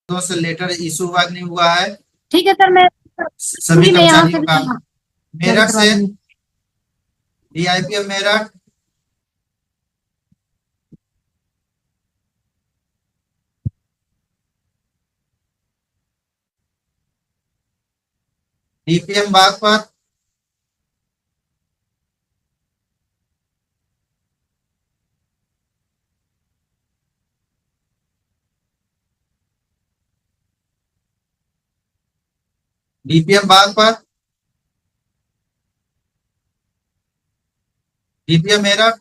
से letter issue हुआ कि नहीं हुआ है ठीक है सर, मैं सभी मैं यहाँ कर्मचारियों से का। जारी मेरठ करवा से दूंगी। DIPM Meerut, DPM Baghpat, DPM Baghpat, DPM Meerut.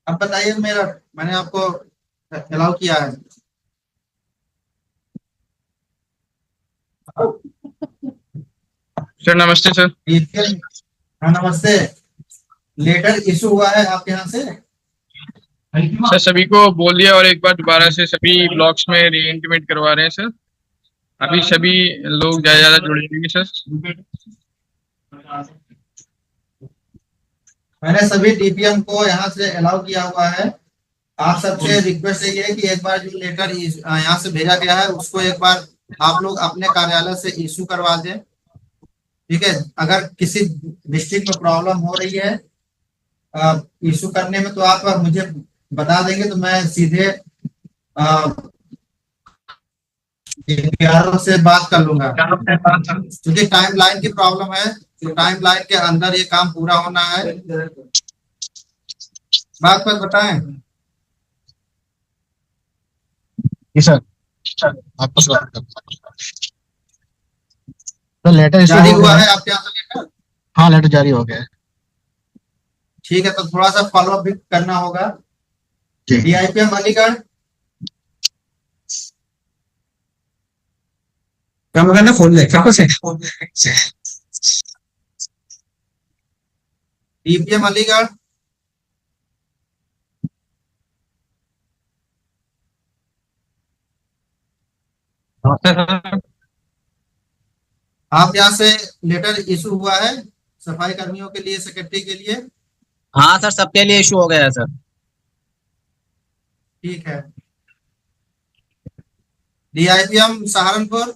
अब बताइए मेरठ, मैंने आपको अलाउ किया है। सर नमस्ते सर। डीपीएम, हाँ नमस्ते। लेटर इशू हुआ है आपके यहाँ से? सर सभी को बोल दिया और एक बार दोबारा से सभी ब्लॉक्स में रीइंटीमेट करवा रहे हैं सर। अभी सभी लोग ज्यादा ज्यादा जुड़ जाएंगे सर। मैंने सभी डीपीएम को यहाँ से अलाउ किया हुआ है। आप सबसे रिक्वेस्ट यही है कि एक बार जो लेटर यहाँ से भेजा गया है उसको एक बार आप लोग अपने कार्यालय से इशू करवा दें। ठीक है, अगर किसी डिस्ट्रिक्ट में प्रॉब्लम हो रही है इशू करने में, तो आप मुझे बता देंगे तो मैं सीधे DPRO से बात कर लूंगा। क्योंकि टाइम लाइन की प्रॉब्लम है, तो टाइम लाइन के अंदर ये काम पूरा होना है। बात पर बताएं। जी सर, आपको स्वागत है। तो लेटर इशू जारी हो हुआ गया है आपके यहाँ से लेटर? हाँ, लेटर जारी हो गया है। ठीक है, तो थोड़ा सा फॉलोअप भी करना होगा। जी। डीआईपीएम अलीगढ़, कम करना फोन लेकर से डीपीएम अलीगढ़, नमस्ते सर। आप यहाँ से लेटर इशू हुआ है सफाई कर्मियों के लिए, सेक्रेटरी के लिए? हाँ सर, सबके लिए इशू हो गया है सर। ठीक है। डीआईपीएम सहारनपुर,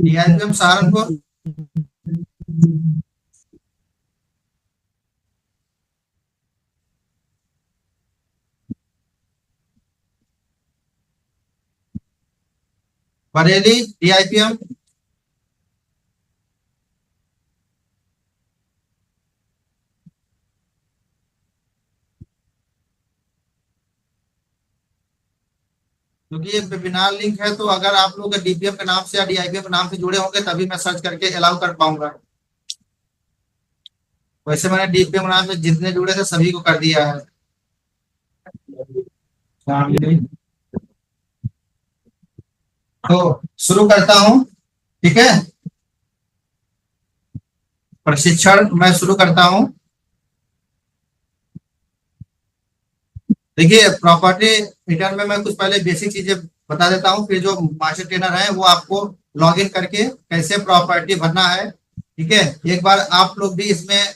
डीआईपीएम सहारनपुर, बरेली डीआईपीएम, क्योंकि ये वेबिनार लिंक है, तो अगर आप लोग डीपीएम के नाम से या डीआईपीएम के नाम से जुड़े होंगे तभी मैं सर्च करके अलाउ कर पाऊंगा। वैसे मैंने डीपीएम नाम से जितने जुड़े थे सभी को कर दिया है। तो शुरू करता हूँ, ठीक है। प्रशिक्षण मैं शुरू करता हूँ। देखिए, प्रॉपर्टी रिटर्न में मैं कुछ पहले बेसिक चीजें बता देता हूँ, फिर जो मास्टर ट्रेनर है वो आपको लॉग इन करके कैसे प्रॉपर्टी भरना है, ठीक है, एक बार आप लोग भी इसमें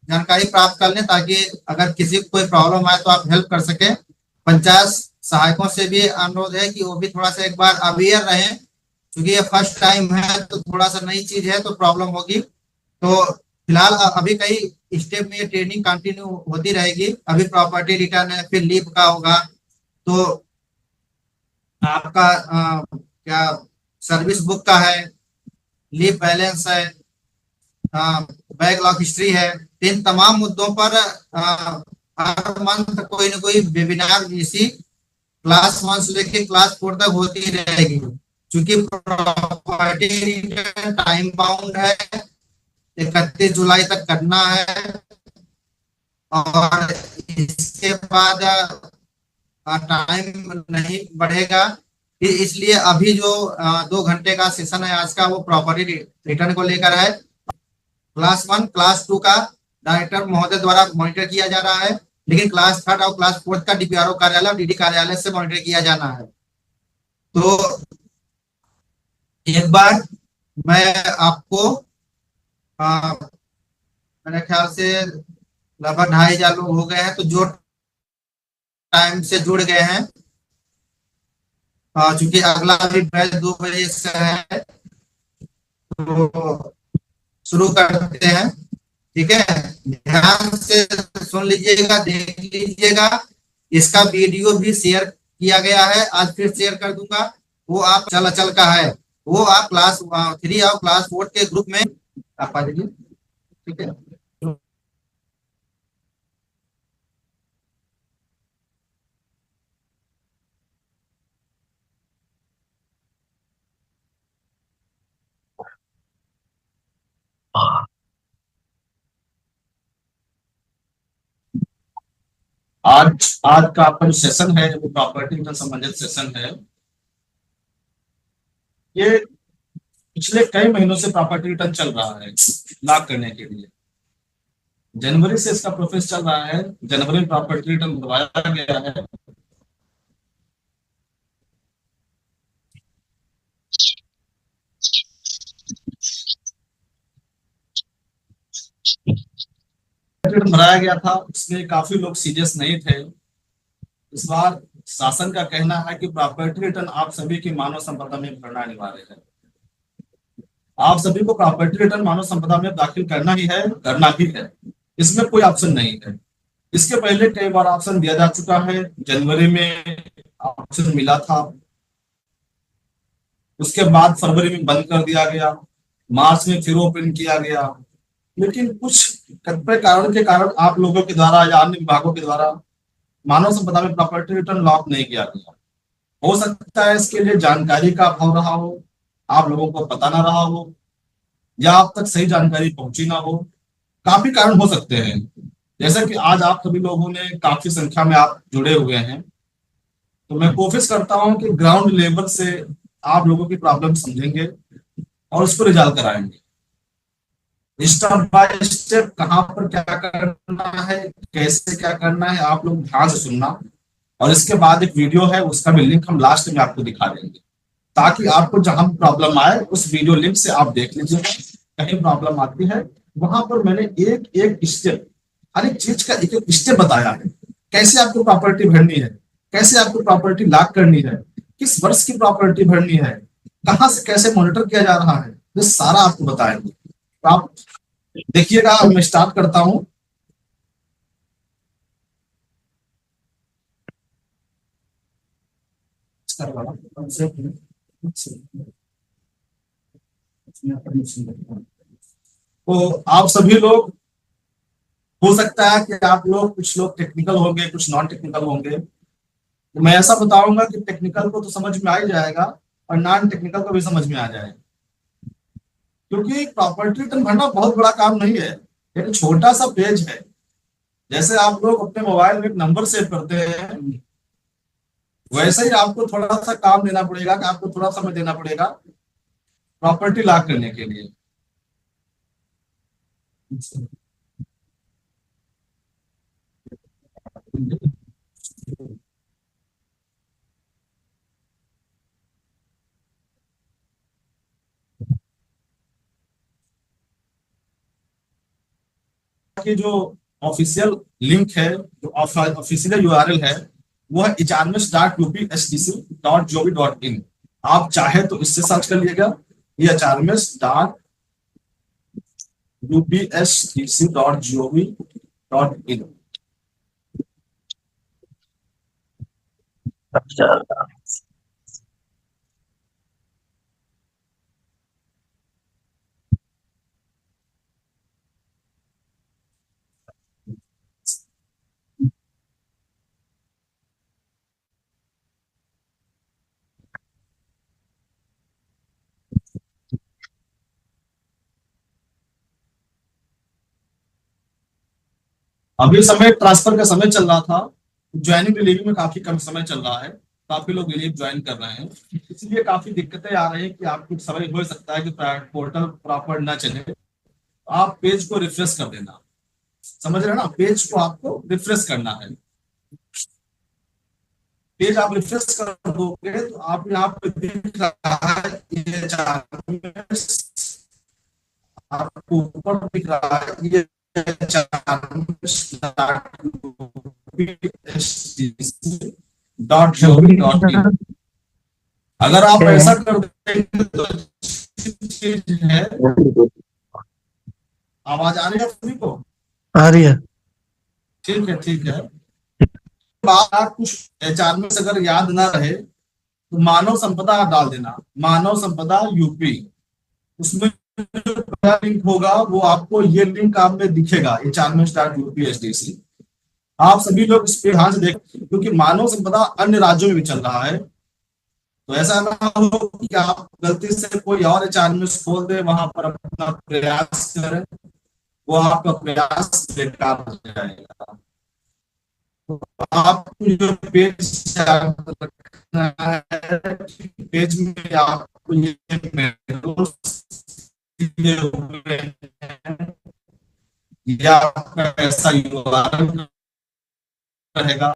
जानकारी प्राप्त कर लें, ताकि अगर किसी को कोई प्रॉब्लम आए तो आप हेल्प कर सके। पंचायत सहायकों से भी अनुरोध है कि वो भी थोड़ा सा एक बार अवेयर रहें, क्योंकि ये फर्स्ट टाइम है तो थोड़ा सा नई चीज है तो प्रॉब्लम होगी। तो फिलहाल अभी कई स्टेप में ये ट्रेनिंग कंटिन्यू होती रहेगी। अभी प्रॉपर्टी रिटर्न है, फिर लीव का होगा, तो आपका क्या सर्विस बुक का है, लीव बैलेंस है, बैकलॉग हिस्ट्री है। इन तमाम मुद्दों पर हर मंथ कोई ना कोई वेबिनार इसी क्लास 1 से लेकर क्लास 4 तक होती रहेगी। क्योंकि प्रॉपर्टी रिटर्न टाइम बाउंड है, 31 जुलाई तक करना है, और इसके बाद टाइम नहीं बढ़ेगा। इसलिए अभी जो 2 घंटे का सेशन है आज का, वो प्रॉपर्टी रिटर्न को लेकर है। क्लास 1 क्लास 2 का डायरेक्टर महोदय द्वारा मॉनिटर किया जा रहा है, लेकिन क्लास 3 और क्लास 4 का डीपीआरओ कार्यालय और डीडी कार्यालय से मॉनिटर किया जाना है। तो एक बार मैं आपको मेरे ख्याल से लगभग 2500 लोग हो गए हैं, तो जो टाइम से जुड़ गए हैं, चूंकि अगला भी बैच 2 बजे से है, तो शुरू करते हैं। ठीक है, ध्यान से सुन लीजिएगा, देख लीजिएगा। इसका वीडियो भी शेयर किया गया है, आज फिर शेयर कर दूंगा। वो आप चल का है, वो आप क्लास 3 और क्लास 4 के ग्रुप में आप आ जाइए। ठीक है, आज आज का आपका जो सेशन है वो प्रॉपर्टी से संबंधित सेशन है। ये पिछले कई महीनों से प्रॉपर्टी रिटर्न चल रहा है लॉक करने के लिए। जनवरी से इसका प्रोसेस चल रहा है। जनवरी में प्रॉपर्टी रिटर्न बनवाया गया है। रिटर्न भराया गया था, उसमें काफी लोग सीरियस नहीं थे। इस बार शासन का कहना है कि प्रॉपर्टी रिटर्न आप सभी की मानव संपदा में भरना अनिवार्य है। आप सभी को प्रॉपर्टी रिटर्न मानव संपदा में दाखिल करना ही है, करना ही है, इसमें कोई ऑप्शन नहीं है। इसके पहले कई बार ऑप्शन दिया जा चुका है। जनवरी में ऑप्शन मिला था, उसके बाद फरवरी में बंद कर दिया गया, मार्च में फिर ओपन किया गया, लेकिन कुछ कतिपय कारण के कारण आप लोगों के द्वारा या अन्य विभागों के द्वारा मानव संपदा में प्रॉपर्टी रिटर्न लॉक नहीं किया गया। हो सकता है इसके लिए जानकारी का अभाव रहा हो, आप लोगों को पता ना रहा हो, या आप तक सही जानकारी पहुंची ना हो। काफी कारण हो सकते हैं। जैसा कि आज आप सभी लोगों ने काफी संख्या में आप जुड़े हुए हैं, तो मैं कोशिश करता हूं कि ग्राउंड लेवल से आप लोगों की प्रॉब्लम समझेंगे और उसको रिजॉल्व कराएंगे। स्टेप बाय स्टेप कहाँ पर क्या करना है, कैसे क्या करना है, आप लोग ध्यान से सुनना। और इसके बाद एक वीडियो है, उसका भी लिंक हम लास्ट में आपको दिखा देंगे, ताकि आपको जहां प्रॉब्लम आए उस वीडियो लिंक से आप देख लीजिएगा। कहीं प्रॉब्लम आती है वहां पर मैंने एक एक स्टेप, हर एक चीज का एक एक स्टेप बताया है। कैसे आपको प्रॉपर्टी भरनी है, कैसे आपको प्रॉपर्टी लॉक करनी है, किस वर्ष की प्रॉपर्टी भरनी है, कहाँ से कैसे मॉनिटर किया जा रहा है, ये सारा आपको बताएंगे। तो आप देखिएगा, मैं स्टार्ट करता हूं। तो आप सभी लोग, हो सकता है कि आप लोग, कुछ लोग टेक्निकल होंगे, कुछ नॉन टेक्निकल होंगे। तो मैं ऐसा बताऊंगा कि टेक्निकल को तो समझ में आ ही जाएगा और नॉन टेक्निकल को भी समझ में आ जाएगा, क्योंकि प्रॉपर्टी रिटर्न भरना बहुत बड़ा काम नहीं है, एक छोटा सा पेज है। जैसे आप लोग अपने मोबाइल में एक नंबर सेव करते हैं, वैसे ही आपको थोड़ा सा काम देना पड़ेगा, कि आपको थोड़ा समय देना पड़ेगा प्रॉपर्टी लॉक करने के लिए। कि जो ऑफिशियल लिंक है, जो ऑफिशियल यूआरएल है, वो है hrms.upsdc.gov.in। आप चाहे तो इससे सर्च कर लीजिएगा, ये hrms.upsdc.gov.in। अभी समय ट्रांसफर का समय चल रहा था, ज्वाइनिंग रिलीविंग में काफी कम समय चल रहा है, काफी लोग रिलीव ज्वाइन कर रहे हैं, इसलिए काफी दिक्कतें आ रही हैं कि आपको समय हो सकता है कि पोर्टल प्रॉपर ना चले। आप पेज को रिफ्रेश कर देना, समझ रहे हैं ना, पेज को आपको रिफ्रेश करना है। पेज आप रिफ्रेश कर दोगे तो आप यहाँ पे दिख रहा है ये आपको ऊपर दिख रहा है ये .gov.in। अगर आप ऐसा कर देंगे तो चीज है, आवाज आ रही है सभी को? आ रही है। ठीक है ठीक है। बात कुछ एचआर में अगर याद ना रहे तो मानव संपदा डाल देना, मानव संपदा यूपी, उसमें लिंक होगा वो आपको ये लिंक आप में दिखेगा HRMS.UPSDC। आप सभी लोग इस पे ध्यान से देख, क्योंकि मानव संपदा अन्य राज्यों में भी चल रहा है, तो ऐसा ना हो कि आप गलती से कोई और HRMS खोल दे, वहां पर अपना प्रयास करें, वो आपका प्रयास बेकार हो जाएगा। तो आपको जो पेज रखना है, पेज में आपको ये या आपका ऐसा URL रहेगा।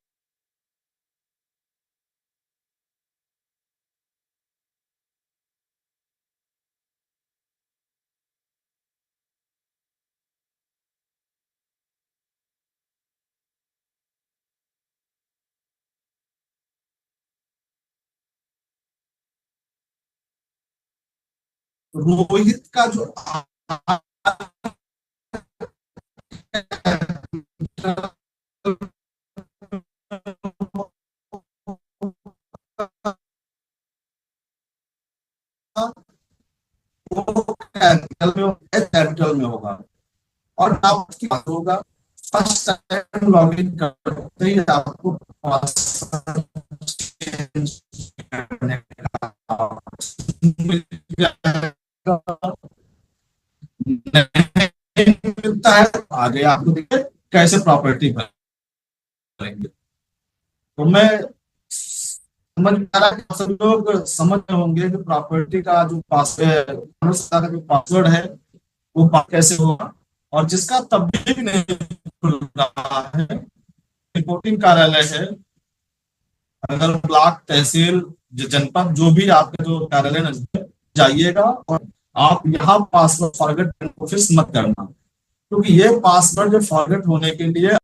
रोहित का जो कैपिटल में होगा और आपकी होगा फर्स्ट टाइम लॉगिन करते ही आपको मिलता है। आगे आपको देखिए कैसे प्रॉपर्टी भरेंगे। तो मैं समझ में आ रहा है, सब लोग समझ रहे होंगे कि प्रॉपर्टी का जो पासवर्ड है वो कैसे होगा, और जिसका तभी भी नहीं खुल रहा है, रिपोर्टिंग कार्यालय है, अगर ब्लॉक तहसील जनपद जो भी आपके जो कार्यालय नजदीक जाइएगा और आप यहाँ पासवर्ड फॉरगेट ऑफिस मत करना, क्योंकि ये पासवर्ड जो फॉरगेट होने के लिए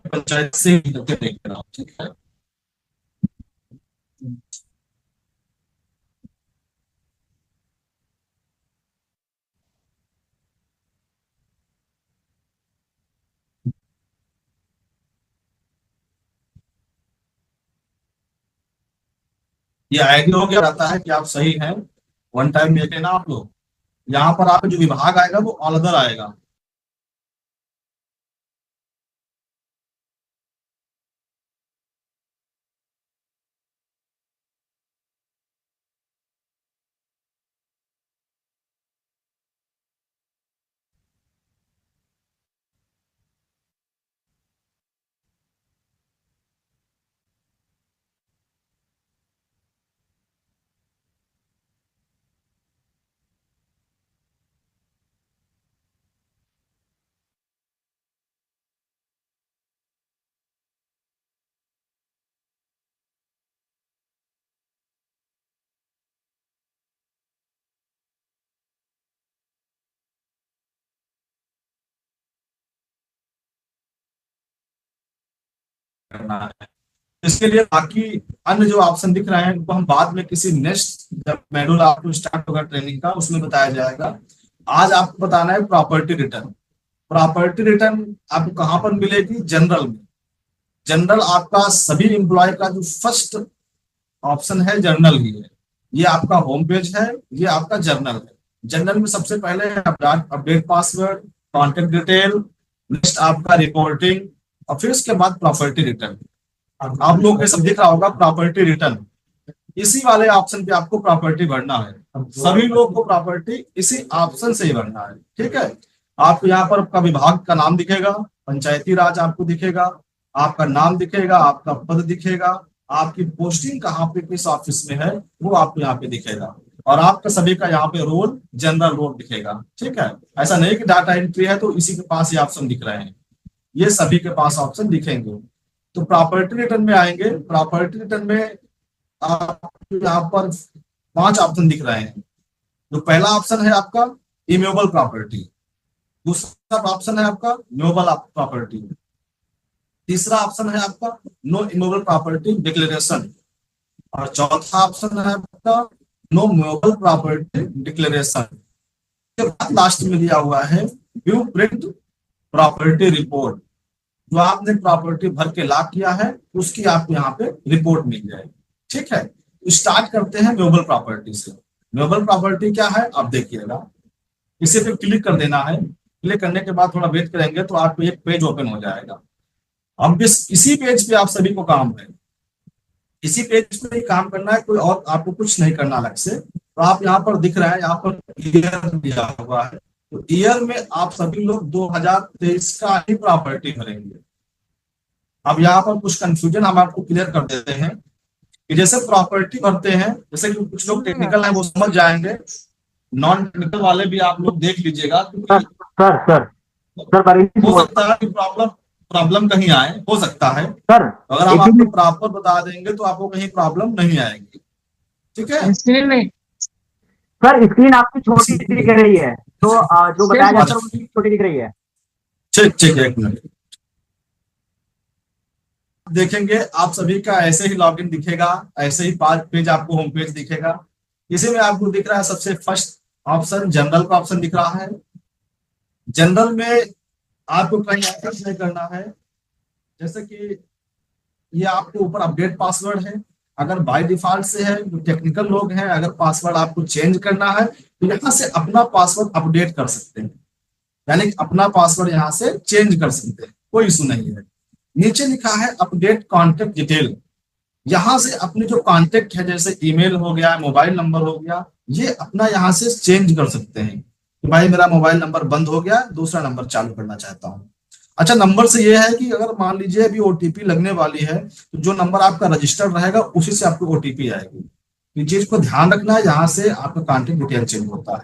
पंचायत से देख रहा हूँ, ठीक है। ये आइडिया हो गया रहता है कि आप सही हैं, वन टाइम देख लेना आप लोग। यहाँ पर आपका जो विभाग आएगा वो ऑल अदर आएगा। करना है, इसके लिए बाकी अन्य जो ऑप्शन दिख रहे हैं उनको हम बाद में किसी नेक्स्ट जब मॉड्यूल आपको स्टार्ट होगा ट्रेनिंग का उसमें बताया जाएगा। आज आपको बताना है प्रॉपर्टी रिटर्न। प्रॉपर्टी रिटर्न आपको कहां पर मिलेगी? जनरल में। जनरल आपका सभी एम्प्लॉय का जो फर्स्ट ऑप्शन है जनरल ही है, ये आपका होम पेज है, ये आपका जर्नल है। जनरल में सबसे पहले update password, contact detail, next आपका रिपोर्टिंग और फिर उसके बाद प्रॉपर्टी रिटर्न। आप लोग को सब दिख रहा होगा प्रॉपर्टी रिटर्न, इसी वाले ऑप्शन पे आपको प्रॉपर्टी भरना है। सभी लोग को प्रॉपर्टी इसी ऑप्शन से ही भरना है, ठीक है। आपको यहाँ पर आपका विभाग का नाम दिखेगा, पंचायती राज आपको दिखेगा, आपका नाम दिखेगा, आपका पद दिखेगा, आपकी पोस्टिंग कहाँ पे किस ऑफिस में है वो आपको यहाँ पे दिखेगा, और आपका सभी का यहाँ पे रोल जनरल रोल दिखेगा, ठीक है। ऐसा नहीं कि डाटा एंट्री है तो इसी के पास ये ऑप्शन दिख रहे हैं, ये सभी के पास ऑप्शन दिखेंगे। तो प्रॉपर्टी रिटर्न में आएंगे, प्रॉपर्टी रिटर्न में आपको यहाँ पर 5 ऑप्शन दिख रहे हैं। जो पहला ऑप्शन है आपका इमूवेबल प्रॉपर्टी, दूसरा ऑप्शन है आपका मूवेबल प्रॉपर्टी, तीसरा ऑप्शन है आपका नो इमूवेबल प्रॉपर्टी डिक्लेरेशन, और चौथा ऑप्शन है आपका no movable property declaration. Last में दिया हुआ है व्यू प्रिंट प्रॉपर्टी रिपोर्ट, जो आपने प्रॉपर्टी भर के लॉक किया है उसकी आपको यहाँ पे रिपोर्ट मिल जाएगी, ठीक है। स्टार्ट करते हैं मूवेबल प्रॉपर्टी से। मूवेबल प्रॉपर्टी क्या है आप देखिएगा, इसे पे क्लिक कर देना है। क्लिक करने के बाद थोड़ा वेट करेंगे तो आपको एक पेज ओपन हो जाएगा। अब इसी पेज पे आप सभी को काम है, इसी पेज पे ही काम करना है, कोई और आपको कुछ नहीं करना अलग से। तो आप यहाँ पर दिख रहा है, यहाँ पर ईयर दिया हुआ है, तो ईयर में आप सभी लोग 2023 का ही प्रॉपर्टी भरेंगे। अब यहाँ पर कुछ कंफ्यूजन हम आपको क्लियर कर देते हैं कि जैसे प्रॉपर्टी भरते हैं, जैसे कि कुछ लोग टेक्निकल है वो समझ जाएंगे, नॉन टेक्निकल वाले भी आप लोग देख लीजिएगा, क्योंकि हो सकता है कि प्रॉब्लम कहीं आए, हो सकता है सर। अगर हम आपको प्रॉपर बता देंगे तो आपको कहीं प्रॉब्लम नहीं आएगी, ठीक है। स्क्रीन में सर, स्क्रीन आपकी छोटी दिख रही है, तो जो बताया जाता है वो छोटी दिख रही है। ठीक ठीक है, एक मिनट देखेंगे। आप सभी का ऐसे ही लॉगिन दिखेगा, ऐसे ही 5 पेज आपको होम पेज दिखेगा। इसी में आपको दिख रहा है सबसे फर्स्ट ऑप्शन जनरल का ऑप्शन दिख रहा है। जनरल में आपको कहीं एक्सेस नहीं करना है, जैसे कि ये आपके ऊपर अपडेट पासवर्ड है। अगर बाय डिफॉल्ट से है, जो टेक्निकल लोग हैं, अगर पासवर्ड आपको चेंज करना है तो यहाँ से अपना पासवर्ड अपडेट कर सकते हैं, यानी अपना पासवर्ड यहाँ से चेंज कर सकते हैं, कोई इशू नहीं है। नीचे लिखा है अपडेट कॉन्टेक्ट डिटेल, यहाँ से अपने जो कॉन्टेक्ट है जैसे ईमेल हो गया, मोबाइल नंबर हो गया, ये अपना यहाँ से चेंज कर सकते हैं कि भाई मेरा मोबाइल नंबर बंद हो गया, दूसरा नंबर चालू करना चाहता हूँ। अच्छा, नंबर से ये है कि अगर मान लीजिए अभी ओटीपी लगने वाली है तो जो नंबर आपका रजिस्टर्ड रहेगा उसी से आपको ओटीपी आएगी। ये चीज को ध्यान रखना है, यहाँ से आपका कॉन्टेक्ट डिटेल चेंज होता है।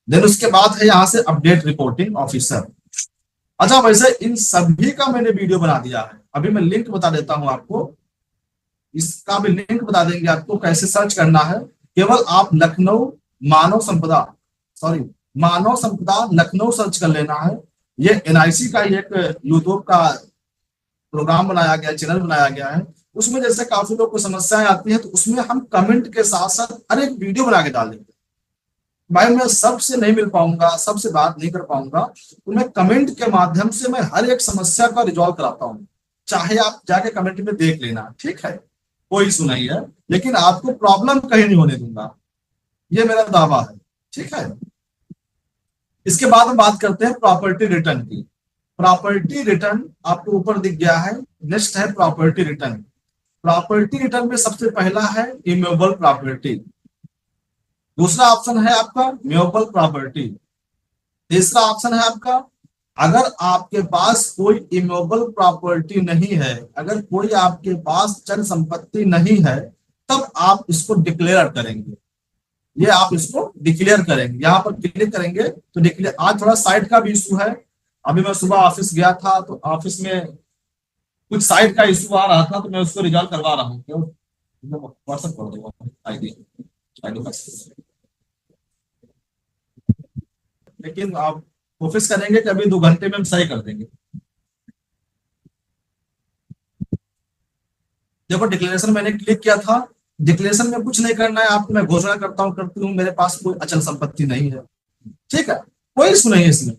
देन उसके बाद है यहाँ से अपडेट रिपोर्टिंग ऑफिसर। अच्छा, वैसे इन सभी का मैंने वीडियो बना दिया है, अभी मैं लिंक बता देता हूँ आपको, इसका भी लिंक बता देंगे आपको कैसे सर्च करना है। केवल आप लखनऊ मानव संपदा लखनऊ सर्च कर लेना है। ये एनआईसी का एक यूट्यूब का प्रोग्राम बनाया गया, चैनल बनाया गया है। उसमें जैसे काफी लोग को समस्याएं आती हैं तो उसमें हम कमेंट के साथ साथ हर एक वीडियो बना के डाल देंगे। भाई मैं सबसे नहीं मिल पाऊंगा, सबसे बात नहीं कर पाऊंगा, तो मैं कमेंट के माध्यम से मैं हर एक समस्या का रिजॉल्व कराता हूँ। चाहे आप जाके कमेंट में देख लेना, ठीक है, कोई इशू नहीं है, लेकिन आपको प्रॉब्लम कहीं नहीं होने दूंगा, ये मेरा दावा है, ठीक है। इसके बाद हम बात करते हैं प्रॉपर्टी रिटर्न की। प्रॉपर्टी रिटर्न आपको ऊपर दिख गया है, नेक्स्ट है प्रॉपर्टी रिटर्न। प्रॉपर्टी रिटर्न में सबसे पहला है इमूवेबल प्रॉपर्टी, दूसरा ऑप्शन है आपका मूवेबल प्रॉपर्टी, तीसरा ऑप्शन है आपका अगर आपके पास कोई इमूवेबल प्रॉपर्टी नहीं है, अगर कोई आपके पास चल संपत्ति नहीं है, तब आप इसको डिक्लेयर करेंगे। ये आप इसको डिक्लेयर करेंगे, यहाँ पर क्लिक करेंगे तो डिक्लेयर। आज थोड़ा साइट का भी इशू है, अभी मैं सुबह ऑफिस गया था तो ऑफिस में कुछ साइट का इशू आ रहा था तो मैं उसको रिजॉल्व करवा रहा हूँ। व्हाट्सएप कर दूंगा आईडी, लेकिन आप कोशिश करेंगे कि अभी 2 घंटे में हम सही कर देंगे। देखो डिक्लेरेशन मैंने क्लिक किया था, डिक्लेरेशन में कुछ नहीं करना है आपको, मैं घोषणा करती हूँ मेरे पास कोई अचल संपत्ति नहीं है, ठीक है, कोई इशू नहीं है इसमें,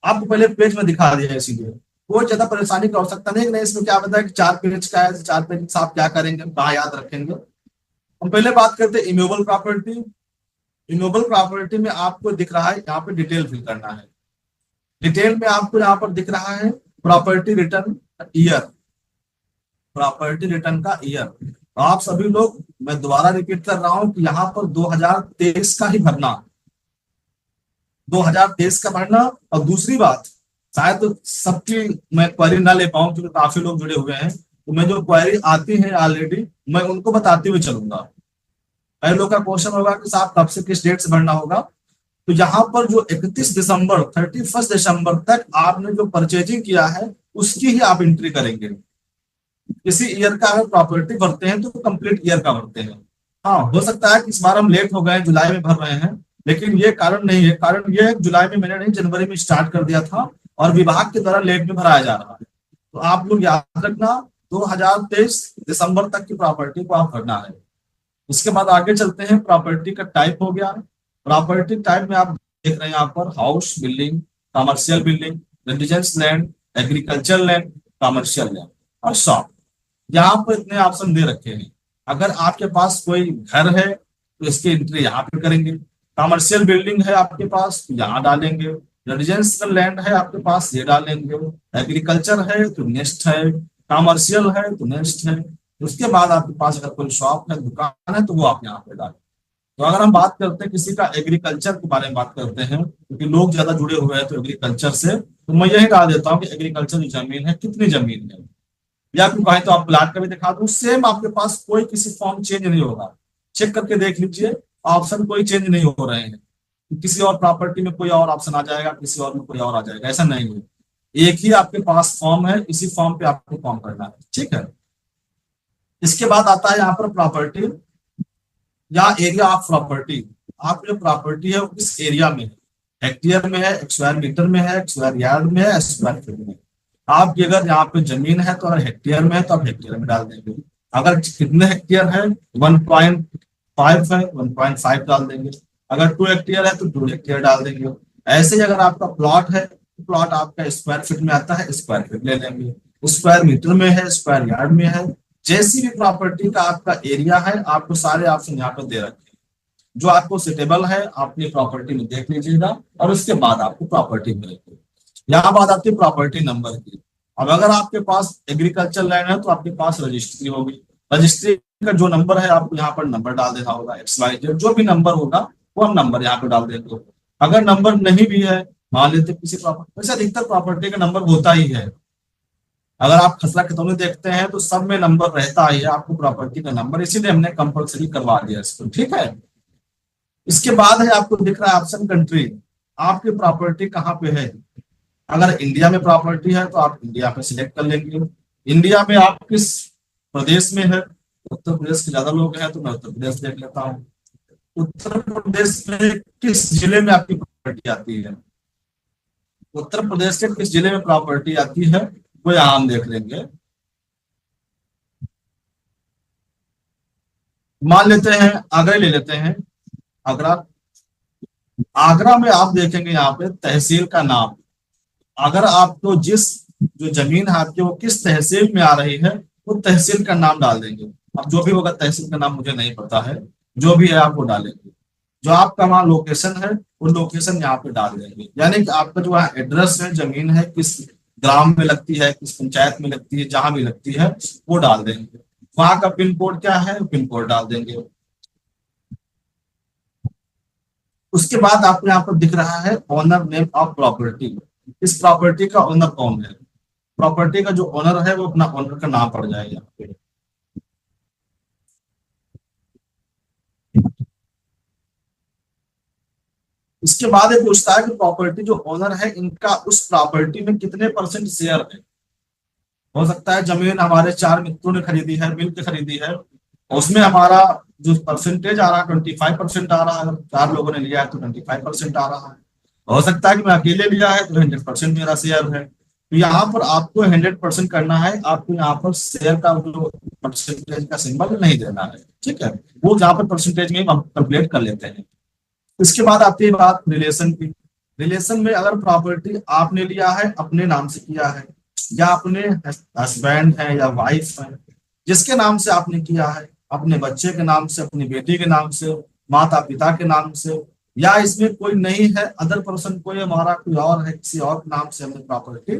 आपको पहले पेज में दिखा दिया है, इसीलिए कोई ज्यादा परेशानी की आवश्यकता नहीं। इसमें क्या बताया कि 4 पेज का है, 4 पेज से आप क्या करेंगे, कहाँ याद रखेंगे। हम पहले बात करते हैं इमूवेबल प्रॉपर्टी। इमूवेबल प्रॉपर्टी में आपको दिख रहा है यहाँ पे डिटेल फिल करना है। डिटेल में आपको यहाँ पर दिख रहा है property return year, property return का ईयर। आप सभी लोग, मैं दोबारा रिपीट कर रहा हूं कि यहाँ पर 2023 का ही भरना, 2023 का भरना। और दूसरी बात, शायद तो सबकी मैं क्वेरी ना ले पाऊं क्योंकि काफी लोग जुड़े हुए हैं, तो मैं जो क्वेरी आती है ऑलरेडी मैं उनको बताते हुए चलूंगा। कई लोग का क्वेश्चन होगा कि साहब कब से किस डेट से भरना होगा, तो यहाँ पर जो 31 दिसंबर 31 दिसंबर तक आपने जो परचेजिंग किया है उसकी ही आप एंट्री करेंगे। किसी ईयर का अगर प्रॉपर्टी भरते हैं तो कंप्लीट ईयर का भरते हैं। हाँ, हो सकता है कि इस बार हम लेट हो गए, जुलाई में भर रहे हैं, लेकिन ये कारण नहीं है। कारण ये है जुलाई में मैंने नहीं, जनवरी में स्टार्ट कर दिया था और विभाग के द्वारा लेट में भराया जा रहा है। तो आप लोग याद रखना 2023 दिसंबर तक की प्रॉपर्टी को आप भरना है। उसके बाद आगे चलते हैं, प्रॉपर्टी का टाइप हो गया। प्रॉपर्टी टाइप में आप देख रहे हैं यहाँ पर house building, commercial building, residence land, agriculture land, commercial land और शॉप। यहाँ पर इतने ऑप्शन दे रखे हैं। अगर आपके पास कोई घर है तो इसकी एंट्री यहाँ पे करेंगे, कमर्शियल बिल्डिंग है आपके पास तो यहाँ डालेंगे, रेजिडेंशियल लैंड है आपके पास ये डालेंगे, एग्रीकल्चर है तो नेक्स्ट है, कमर्शियल है तो नेक्स्ट है। उसके बाद आपके पास अगर कोई शॉप है, दुकान है तो वो आप यहाँ पे डालें। तो अगर हम बात करते हैं किसी का एग्रीकल्चर के बारे में बात करते हैं, क्योंकि लोग ज्यादा जुड़े हुए हैं तो एग्रीकल्चर से, तो मैं यही डाल देता हूँ कि एग्रीकल्चर की जमीन है, कितनी जमीन है, या फिर कहें तो आप प्लाट का भी दिखा दूं। सेम आपके पास कोई किसी फॉर्म चेंज नहीं होगा, चेक करके देख लीजिए, ऑप्शन कोई चेंज नहीं हो रहे हैं। किसी और प्रॉपर्टी में कोई और ऑप्शन आ जाएगा, किसी और में कोई और आ जाएगा, ऐसा नहीं है। एक ही आपके पास फॉर्म है, इसी फॉर्म पे आपको फॉर्म करना है, ठीक है। इसके बाद आता है यहाँ पर प्रॉपर्टी या एरिया ऑफ प्रॉपर्टी। आपकी जो प्रॉपर्टी है वो किस एरिया में है, हेक्टेयर में है, स्क्वायर मीटर में है, स्क्वायर यार्ड में है, स्क्वायर फीट में। आपकी अगर यहाँ पे जमीन है तो अगर हेक्टेयर में है तो आप हेक्टेयर में डाल देंगे। अगर कितने हेक्टेयर है, 1.5 है, 1.5 डाल देंगे। अगर 2 हेक्टेयर है तो 2 हेक्टेयर डाल देंगे। ऐसे ही अगर आपका प्लॉट है तो प्लॉट आपका स्क्वायर फीट में आता है, स्क्वायर फीट ले लेंगे। स्क्वायर मीटर में है, स्क्वायर यार्ड में है, जैसी भी प्रॉपर्टी का आपका एरिया है, आपको सारे ऑप्शन यहाँ पे दे रखे हैं। जो आपको सुटेबल है अपनी प्रॉपर्टी में देख लीजिएगा और उसके बाद आपको प्रॉपर्टी मिलेगी। यहाँ बात आती है प्रॉपर्टी नंबर की। अब अगर आपके पास एग्रीकल्चर लैंड है तो आपके पास रजिस्ट्री होगी, रजिस्ट्री का जो नंबर है आपको यहाँ पर नंबर डाल देना होगा, XYZ जो भी नंबर होगा वो हम नंबर यहाँ पे डाल देंगे। अगर नंबर नहीं भी है, मान लेते किसी प्रॉपर्टी, वैसे अधिकतर प्रॉपर्टी का नंबर होता ही है। अगर आप खसरा खतौनी देखते हैं तो सब में नंबर रहता ही है आपको प्रॉपर्टी का नंबर, इसीलिए हमने कंपलसरी करवा दिया इसको, ठीक है। इसके बाद है आपको दिख रहा है ऑप्शन कंट्री, आपकी प्रॉपर्टी कहाँ पे है। अगर इंडिया में प्रॉपर्टी है तो आप इंडिया पे सिलेक्ट कर लेंगे। इंडिया में आप किस प्रदेश में है, उत्तर प्रदेश के ज्यादा लोग हैं तो मैं उत्तर प्रदेश देख लेता हूँ। उत्तर प्रदेश में किस जिले में आपकी प्रॉपर्टी आती है, उत्तर प्रदेश के किस जिले में प्रॉपर्टी आती है वो यहाँ हम देख लेंगे। मान लेते हैं आगरा ले लेते हैं, आगरा। आगरा में आप देखेंगे यहाँ पे तहसील का नाम, अगर आपको जिस जो जमीन है आपकी वो किस तहसील में आ रही है वो तहसील का नाम डाल देंगे। अब जो भी होगा, तहसील का नाम मुझे नहीं पता है, जो भी है आप वो डालेंगे। जो आपका वहाँ लोकेशन है वो लोकेशन यहाँ पे डाल देंगे, यानी कि आपका जो वहाँ एड्रेस है, जमीन है, किस ग्राम में लगती है, किस पंचायत में लगती है, जहां भी लगती है वो डाल देंगे। वहां का पिन कोड क्या है, पिन कोड डाल देंगे। उसके बाद आपको यहाँ पर दिख रहा है ओनर नेम ऑफ प्रॉपर्टी। इस प्रॉपर्टी का ओनर कौन है, प्रॉपर्टी का जो ओनर है वो अपना ओनर का नाम पड़ जाएगा यहाँ पे। इसके बाद ये पूछता है कि प्रॉपर्टी जो ओनर है इनका उस प्रॉपर्टी में कितने % शेयर है। हो सकता है जमीन हमारे 4 मित्रों ने खरीदी है, मिलकर खरीदी है, उसमें हमारा जो परसेंटेज आ रहा है 25% आ रहा है। 4 लोगों ने लिया है तो 25% आ रहा है। हो सकता है कि मैं अकेले लिया है तो 100% मेरा शेयर है। तो यहाँ पर आपको 100% करना है, आपको यहाँ पर शेयर का जो परसेंटेज का सिंबल नहीं देना है, ठीक है। वो जहाँ पर परसेंटेज में हम कैलकुलेट कर लेते हैं। इसके बाद आती है बात रिलेशन की। रिलेशन में अगर प्रॉपर्टी आपने लिया है, अपने नाम से किया है, या अपने हस्बैंड है या वाइफ है जिसके नाम से आपने किया है, अपने बच्चे के नाम से, अपनी बेटी के नाम से, माता पिता के नाम से, या इसमें कोई नहीं है, अदर पर्सन कोई हमारा कोई और है, किसी और नाम से हमने प्रॉपर्टी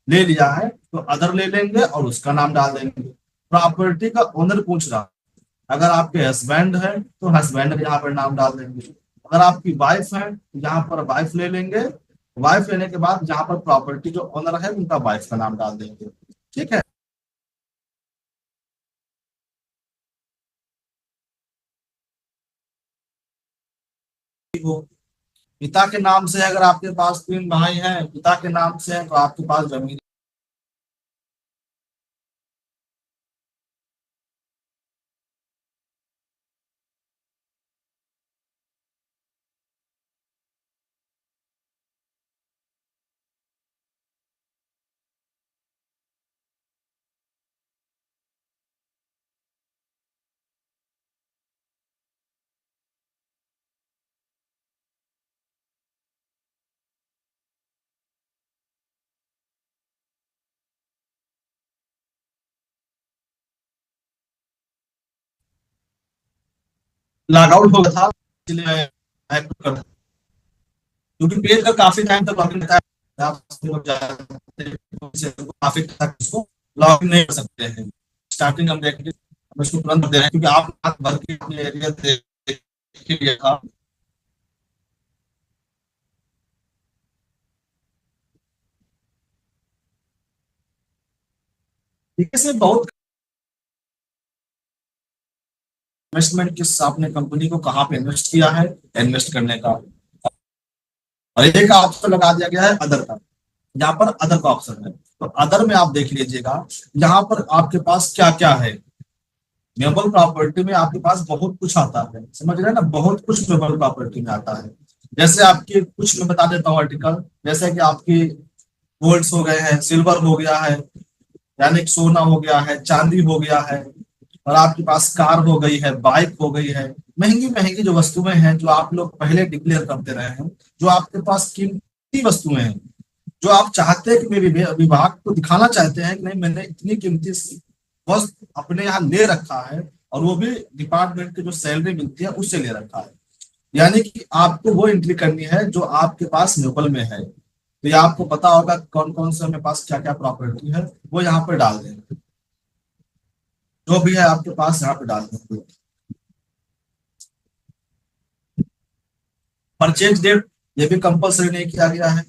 ले लिया है तो अदर ले लेंगे और उसका नाम डाल देंगे। प्रॉपर्टी का ओनर पूछ रहा अगर आपके हस्बैंड है तो हस्बैंड का यहाँ पर नाम डाल देंगे। अगर आपकी वाइफ है तो यहाँ पर वाइफ ले लेंगे। वाइफ लेने के बाद यहाँ पर प्रॉपर्टी जो ओनर है उनका वाइफ का नाम डाल देंगे। ठीक है। पिता के नाम से अगर आपके पास 3 भाई हैं, पिता के नाम से है तो आपके पास जमीन लॉग आउट हो गया था, इसलिए मैं एक्ट कर, क्योंकि पेज का काफी टाइम तक लॉगिन रहता है, आप लोग जानते हैं, तो काफी तक इसको लॉगिन नहीं कर सकते हैं। स्टार्टिंग हम देखेंगे, हम इसको तुरंत दे रहे हैं क्योंकि आप रात भर के अपने एरिया देख के लिए था। इसमें बहुत इन्वेस्टमेंट किस आपने कंपनी को कहाँ पे इन्वेस्ट किया है, इन्वेस्ट करने का, और एक ऑप्शन लगा दिया गया है अदर का। यहाँ पर अदर का ऑप्शन है, तो अदर में आप देख लीजिएगा यहाँ पर आपके पास क्या क्या है। म्यूचुअल प्रॉपर्टी में आपके पास बहुत कुछ आता है, समझ रहे हैं ना, बहुत कुछ म्यूचुअल प्रॉपर्टी में आता है। जैसे आपके कुछ मैं बता देता हूँ आर्टिकल, जैसे कि आपकी गोल्ड्स हो गए हैं, सिल्वर हो गया है, यानी सोना हो गया है, चांदी हो गया है, और आपके पास कार हो गई है, बाइक हो गई है, महंगी महंगी जो वस्तुएं हैं जो आप लोग पहले डिक्लेयर करते रहे हैं, जो आपके पास कीमती वस्तुएं हैं, जो आप चाहते हैं कि विभाग को दिखाना चाहते हैं कि नहीं मैंने इतनी कीमती वस्तु अपने यहाँ ले रखा है, और वो भी डिपार्टमेंट की जो सैलरी मिलती है उससे ले रखा है। यानी कि आपको वो एंट्री करनी है जो आपके पास म्यूचुअल में है। तो ये आपको पता होगा कौन कौन से मेरे पास क्या क्या प्रॉपर्टी है, वो यहाँ पर डाल देंगे, जो भी है आपके पास यहाँ पे डाल देंगे। परचेज डेट ये भी कंपलसरी नहीं किया गया है,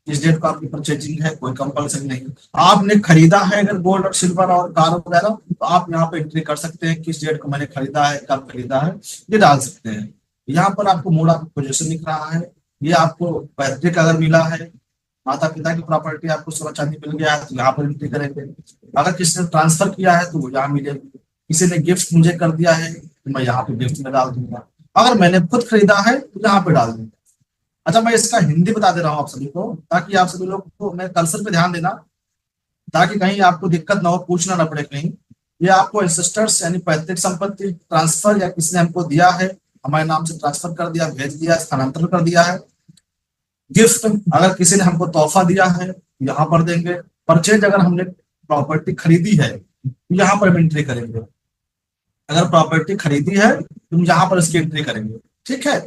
इस डेट को आपकी परचेजिंग है, कोई कंपलसरी नहीं। आपने खरीदा है अगर गोल्ड और सिल्वर और कार वगैरह, तो आप यहाँ पे एंट्री कर सकते हैं किस डेट को मैंने खरीदा है, कब खरीदा है, ये डाल सकते हैं। यहाँ पर आपको मोड ऑफ पोजीशन दिख रहा है, ये आपको पैतृक अगर मिला है, माता पिता की प्रॉपर्टी आपको सोना चांदी मिल गया है तो यहाँ पर एंट्री करेंगे। अगर किसी ने ट्रांसफर किया है तो वो यहाँ मिलेगी। किसी ने गिफ्ट मुझे कर दिया है तो मैं यहाँ पे गिफ्ट में डाल दूंगा। अगर मैंने खुद खरीदा है तो यहाँ पे डाल दूंगा। अच्छा, मैं इसका हिंदी बता दे रहा हूँ आप सभी को, ताकि आप सभी लोग को, मैं कर्सर पे ध्यान देना ताकि कहीं आपको दिक्कत ना हो, पूछना ना पड़े कहीं। ये आपको एंसेस्टर्स यानी पैतृक संपत्ति ट्रांसफर, या किसी ने हमको दिया है, हमारे नाम से ट्रांसफर कर दिया, भेज दिया, स्थानांतरण कर दिया है। गिफ्ट, अगर किसी ने हमको तोहफा दिया है यहाँ पर देंगे। परचेज, अगर हमने प्रॉपर्टी खरीदी है तो यहाँ पर हम एंट्री करेंगे। अगर प्रॉपर्टी खरीदी है तो हम यहाँ पर इसकी एंट्री करेंगे, ठीक है।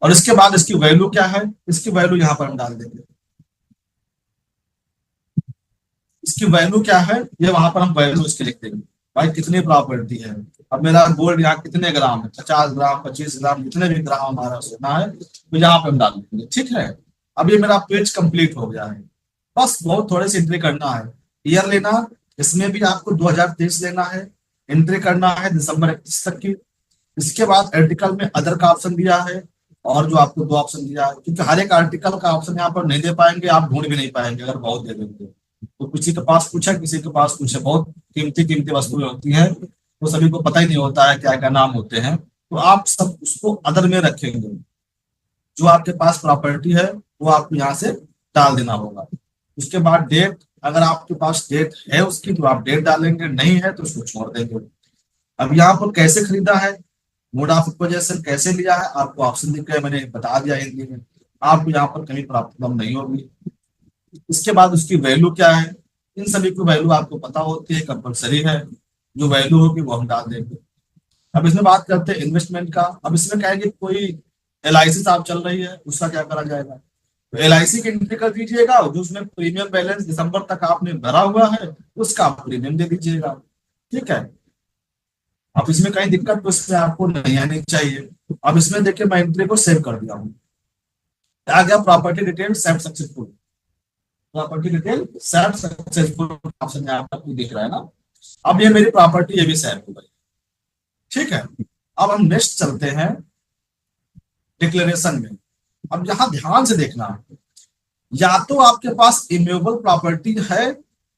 और इसके बाद इसकी वैल्यू क्या है, इसकी वैल्यू यहाँ पर हम डाल देंगे। इसकी वैल्यू क्या है ये वहां पर हम वैल्यू इसकी लिख देंगे, भाई कितनी प्रॉपर्टी है। अब मेरा गोल्ड यहाँ कितने ग्राम है, 50 ग्राम, 25 ग्राम, जितने भी ग्राम हमारा सोना है तो यहाँ पे हम डाल देंगे, ठीक है। अब ये मेरा पेज कंप्लीट हो गया है, बस बहुत थोड़े से एंट्री करना है। ईयर लेना, इसमें भी आपको 2023 लेना है, एंट्री करना है दिसंबर 31 तक की। इसके बाद आर्टिकल में अदर का ऑप्शन दिया है, और जो आपको 2 ऑप्शन दिया है, क्योंकि हर एक आर्टिकल का ऑप्शन यहाँ पर नहीं दे पाएंगे, आप ढूंढ भी नहीं पाएंगे अगर बहुत दे देंगे तो। किसी के पास कुछ है, किसी के पास कुछ है, बहुत कीमती कीमती वस्तुएं होती हैं तो सभी को पता ही नहीं होता है क्या क्या नाम होते हैं। तो आप सब उसको अदर में रखेंगे, जो आपके पास प्रॉपर्टी है वो आपको यहाँ से डाल देना होगा। उसके बाद डेट, अगर आपके पास डेट है उसकी तो आप डेट डालेंगे, नहीं है तो उसको छोड़ देंगे। अब यहाँ पर कैसे खरीदा है, मोड ऑफ पोजेशन कैसे लिया है, आपको ऑप्शन दिख गया, मैंने बता दिया हिंदी में, आपको यहाँ पर कहीं प्रॉब्लम नहीं होगी। इसके बाद उसकी वैल्यू क्या है, इन सभी की वैल्यू आपको पता होती है, कंपलसरी है, जो वैल्यू होगी वो हम डाल देंगे। अब इसमें बात करते हैं इन्वेस्टमेंट का। अब इसमें कहेंगे कोई LIC साहब चल रही है, उसका क्या करा जाएगा, तो LIC की एंट्री कर दीजिएगा, जो उसमें प्रीमियम बैलेंस दिसंबर तक आपने भरा हुआ है उसका आप प्रीमियम दे दीजिएगा, ठीक है। अब इसमें कहीं दिक्कत तो इसमें आपको नहीं आनी चाहिए। अब इसमें देखिए मैं एंट्री को सेव कर दिया हूँ, आ गया property detail save successful, property detail save successful option यहाँ पर दिख रहा है ना। अब ये मेरी प्रॉपर्टी ये भी सेव हो गई, ठीक है। अब हम नेक्स्ट चलते हैं डिक्लेरेशन में। अब यहां ध्यान से देखना, या तो आपके पास इम्यूएबल प्रॉपर्टी है,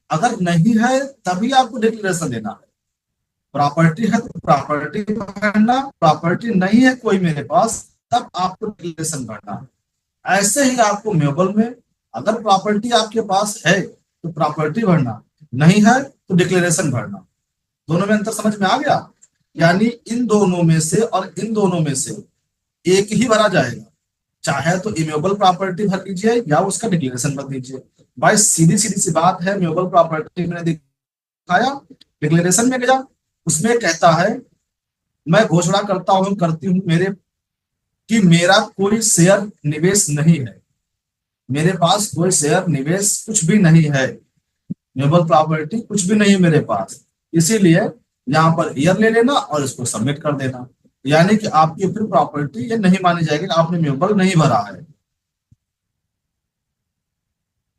अगर नहीं है तभी आपको डिक्लेरेशन देना है। प्रॉपर्टी है तो प्रॉपर्टी भरना, प्रॉपर्टी नहीं है कोई मेरे पास तब आपको डिक्लेरेशन भरना है। ऐसे ही आपको म्यूएबल में अगर प्रॉपर्टी आपके पास है तो प्रॉपर्टी भरना, नहीं है तो डिक्लेरेशन भरना। दोनों में अंतर समझ में आ गया? यानी इन दोनों में से और इन दोनों में से एक ही भरा जाएगा, चाहे तो इम्यूएबल प्रॉपर्टी भर लीजिए या उसका डिक्लेरेशन भर दीजिए। भाई सीधी सीधी सी बात है, इम्यूएबल प्रॉपर्टी मैंने दिखाया, डिक्लेरेशन में गया, उसमें कहता है मैं घोषणा करता हूं करती हूं मेरे कि मेरा कोई शेयर निवेश नहीं है, मेरे पास कोई शेयर निवेश कुछ भी नहीं है, इम्यूएबल प्रॉपर्टी कुछ भी नहीं मेरे पास, इसीलिए यहाँ पर ईयर ले लेना और इसको सबमिट कर देना। यानी कि आपकी फिर प्रॉपर्टी ये नहीं मानी जाएगी कि आपने इम्यूएबल नहीं भरा है।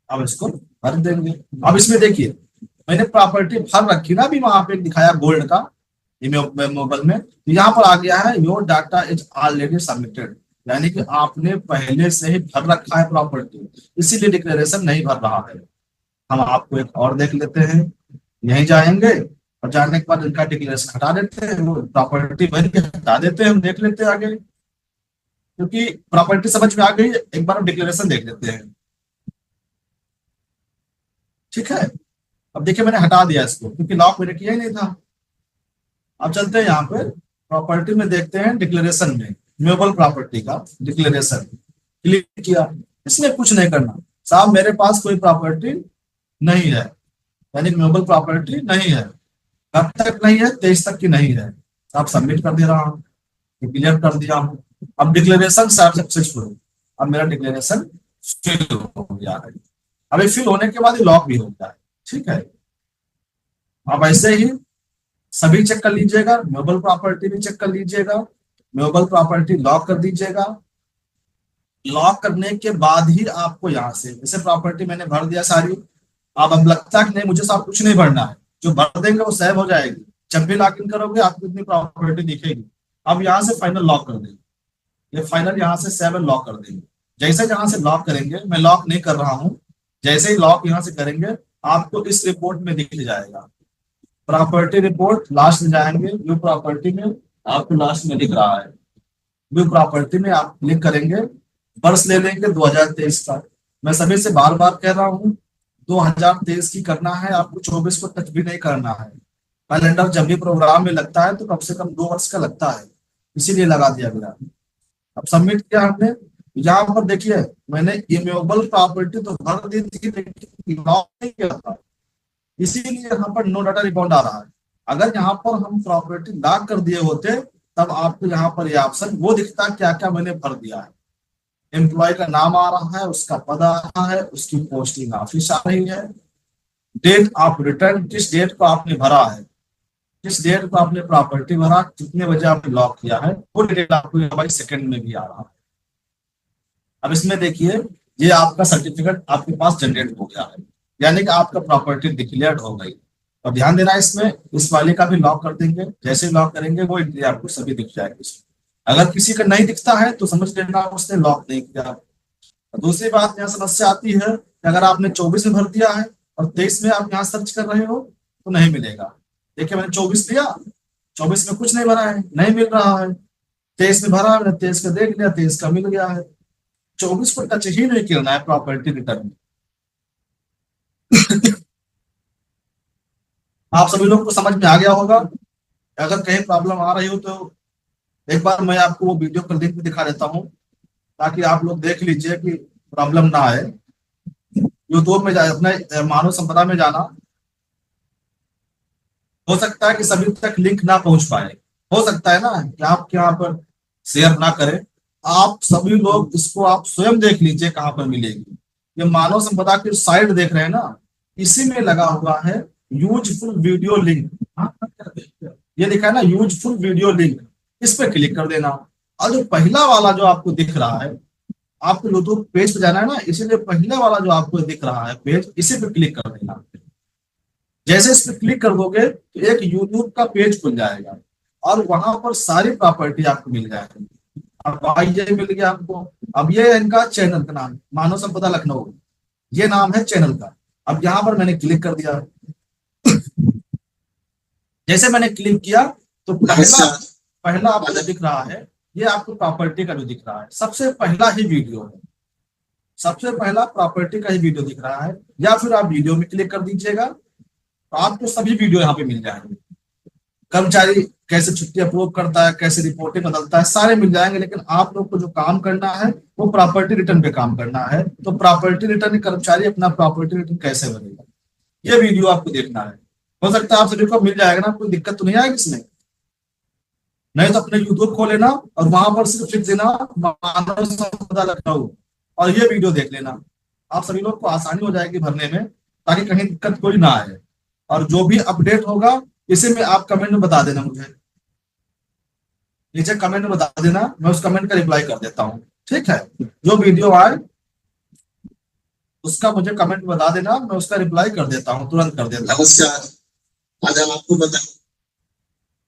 अब इसको भर देंगे। अब इसमें देखिए मैंने प्रॉपर्टी भर रखी ना, अभी वहां पे दिखाया गोल्ड का इम्यूएबल में, तो यहाँ पर आ गया है your data is already submitted, यानी कि आपने पहले से ही भर रखा है प्रॉपर्टी, इसीलिए डिक्लेरेशन नहीं भर रहा है। हम आपको एक और देख लेते हैं, यहीं जाएंगे और जाने के बाद इनका डिक्लेरेशन हटा देते हैं, वो प्रॉपर्टी भर के हटा देते हैं। हम देख लेते हैं आगे, क्योंकि प्रॉपर्टी समझ में आ गई, एक बार हम डिक्लेरेशन देख लेते हैं, ठीक है। अब देखिए मैंने हटा दिया इसको क्योंकि लॉक मैंने किया ही नहीं था। अब चलते हैं यहाँ पे प्रॉपर्टी में, देखते हैं डिक्लेरेशन में इम्यूएबल प्रॉपर्टी का डिक्लेरेशन, क्लिक किया, इसमें कुछ नहीं करना साहब, मेरे पास कोई प्रॉपर्टी नहीं है, यानी इम्यूएबल प्रॉपर्टी नहीं है। कब तक नहीं है? 23 तक की नहीं है। आप सबमिट कर दे रहा हूँ, क्लियर कर दिया हूँ। अब डिक्लेरेशन सक्सेसफुल, अब मेरा डिक्लेरेशन फिल हो गया है। अभी फिल होने के बाद लॉक भी हो गया है, ठीक है। अब ऐसे ही सभी चेक कर लीजिएगा, इम्यूएबल प्रॉपर्टी भी चेक कर लीजिएगा, इम्यूएबल प्रॉपर्टी लॉक कर दीजिएगा। लॉक करने के बाद ही आपको यहाँ से, जैसे प्रॉपर्टी मैंने भर दिया सारी, अब लगता है कि नहीं मुझे साहब कुछ नहीं भरना है, जो भर देंगे वो सेव हो जाएगी, जब भी लॉग इन करोगे आपको इतनी प्रॉपर्टी दिखेगी। अब यहाँ से फाइनल लॉक कर देंगे, ये फाइनल यहाँ से सेव लॉक कर देंगे। जैसे यहाँ से लॉक करेंगे, मैं लॉक नहीं कर रहा हूँ, जैसे ही लॉक यहाँ से करेंगे आपको इस रिपोर्ट में दिख जाएगा, प्रॉपर्टी रिपोर्ट लास्ट में जाएंगे, व्यू प्रॉपर्टी में आपको लास्ट में दिख रहा है, व्यू प्रॉपर्टी में आप क्लिक करेंगे, वर्ष ले लेंगे 2023 का। मैं सभी से बार बार कह रहा हूँ 2023 की करना है, आपको 24 को टच भी नहीं करना है। कैलेंडर जब भी प्रोग्राम में लगता है तो कम से कम 2 वर्ष का लगता है, इसीलिए लगा दिया गया। अब सबमिट किया हमने, यहाँ पर देखिए मैंने इम्यूएबल प्रॉपर्टी तो भर दी थी लेकिन लॉक नहीं किया था, इसीलिए यहाँ पर नो डाटा रिकॉर्ड आ रहा है। अगर यहाँ पर हम प्रॉपर्टी लॉक कर दिए होते तब आपको यहाँ पर यह ऑप्शन वो दिखता क्या क्या मैंने भर दिया है। एम्प्लॉय का नाम आ रहा है, उसका पद आ रहा है, उसकी पोस्टिंग ऑफिस आ रही है, डेट ऑफ रिटर्न, किस डेट को आपने भरा है, किस डेट को आपने प्रॉपर्टी भरा, कितने बजे आपने लॉक किया है, वो डिटेल आपको सेकंड में भी आ रहा है। अब इसमें देखिए ये आपका सर्टिफिकेट आपके पास जनरेट हो गया है, यानी कि आपका प्रॉपर्टी डिक्लेयर्ड हो गई। और ध्यान देना इसमें, इस वाले का भी लॉक कर देंगे, जैसे लॉक करेंगे वो एंट्री आपको सभी दिख जाएगी। अगर किसी का नहीं दिखता है तो समझ लेना उसने लॉक नहीं किया। दूसरी बात यहाँ समस्या आती है कि अगर आपने 24 में भर दिया है और 23 में आप यहाँ सर्च कर रहे हो तो नहीं मिलेगा। देखिए मैंने 24 लिया, 24 में कुछ नहीं भरा है, नहीं मिल रहा है। 23 में भरा, मैंने 23 का देख लिया, 23 का मिल गया है। 24 को टच ही नहीं करना है प्रॉपर्टी रिटर्न। आप सभी लोग को समझ में आ गया होगा। अगर कहीं प्रॉब्लम आ रही हो तो एक बार मैं आपको वो वीडियो का लिंक भी दिखा देता हूँ ताकि आप लोग देख लीजिए कि प्रॉब्लम ना आए। यूट्यूब में जाए, अपने मानव संपदा में जाना, हो सकता है कि सभी तक लिंक ना पहुंच पाए, हो सकता है ना कि आप यहाँ पर शेयर ना करें। आप सभी लोग इसको आप स्वयं देख लीजिए कहाँ पर मिलेगी। ये मानव संपदा की साइट देख रहे हैं ना, इसी में लगा हुआ है यूजफुल वीडियो लिंक। ये लिखा है ना यूजफुल वीडियो लिंक, इस पे क्लिक कर देना। और जो पहला वाला जो आपको दिख रहा है, आपको यूट्यूब पेज पे जाना है ना, इसीलिए पहले वाला जो आपको दिख रहा है पेज, इसी पे क्लिक कर देना। जैसे इस पे क्लिक कर दोगे तो एक यूट्यूब का पेज खुल जाएगा और वहां पर सारी प्रॉपर्टी आपको मिल जाएगी। अब ये मिल गया आपको। अब ये इनका चैनल का नाम मानव संपदा लखनऊ, ये नाम है चैनल का। अब यहाँ पर मैंने क्लिक कर दिया। जैसे मैंने क्लिक किया तो पहला आपको जो दिख रहा है, ये आपको प्रॉपर्टी का जो दिख रहा है, सबसे पहला ही वीडियो है, सबसे पहला प्रॉपर्टी का ही वीडियो दिख रहा है। या फिर आप वीडियो में क्लिक कर दीजिएगा तो आपको सभी वीडियो यहाँ पे मिल जाएंगे। कर्मचारी कैसे छुट्टी अप्रूव करता है, कैसे रिपोर्टिंग बदलता है, सारे मिल जाएंगे। लेकिन आप लोग को जो काम करना है वो प्रॉपर्टी रिटर्न पे काम करना है। तो प्रॉपर्टी रिटर्न, कर्मचारी अपना प्रॉपर्टी रिटर्न कैसे बनेगा, ये वीडियो आपको देखना है। हो सकता है आप सभी को मिल जाएगा ना, कोई दिक्कत तो नहीं आएगी इसमें। नहीं तो अपने यूट्यूब खोलेना और वहां पर सिर्फ लिख देना मानव संपदा लखनऊ और ये वीडियो देख लेना। आप सभी लोग को आसानी हो जाएगी भरने में, ताकि कहीं दिक्कत कोई ना आए। और जो भी अपडेट होगा इसी में आप कमेंट में बता देना, मुझे नीचे कमेंट में बता देना, मैं उस कमेंट का रिप्लाई कर देता हूँ। ठीक है, जो वीडियो आए उसका मुझे कमेंट में बता देना, मैं उसका रिप्लाई कर देता हूँ, तुरंत कर देता हूँ। आज हम आपको बताएं,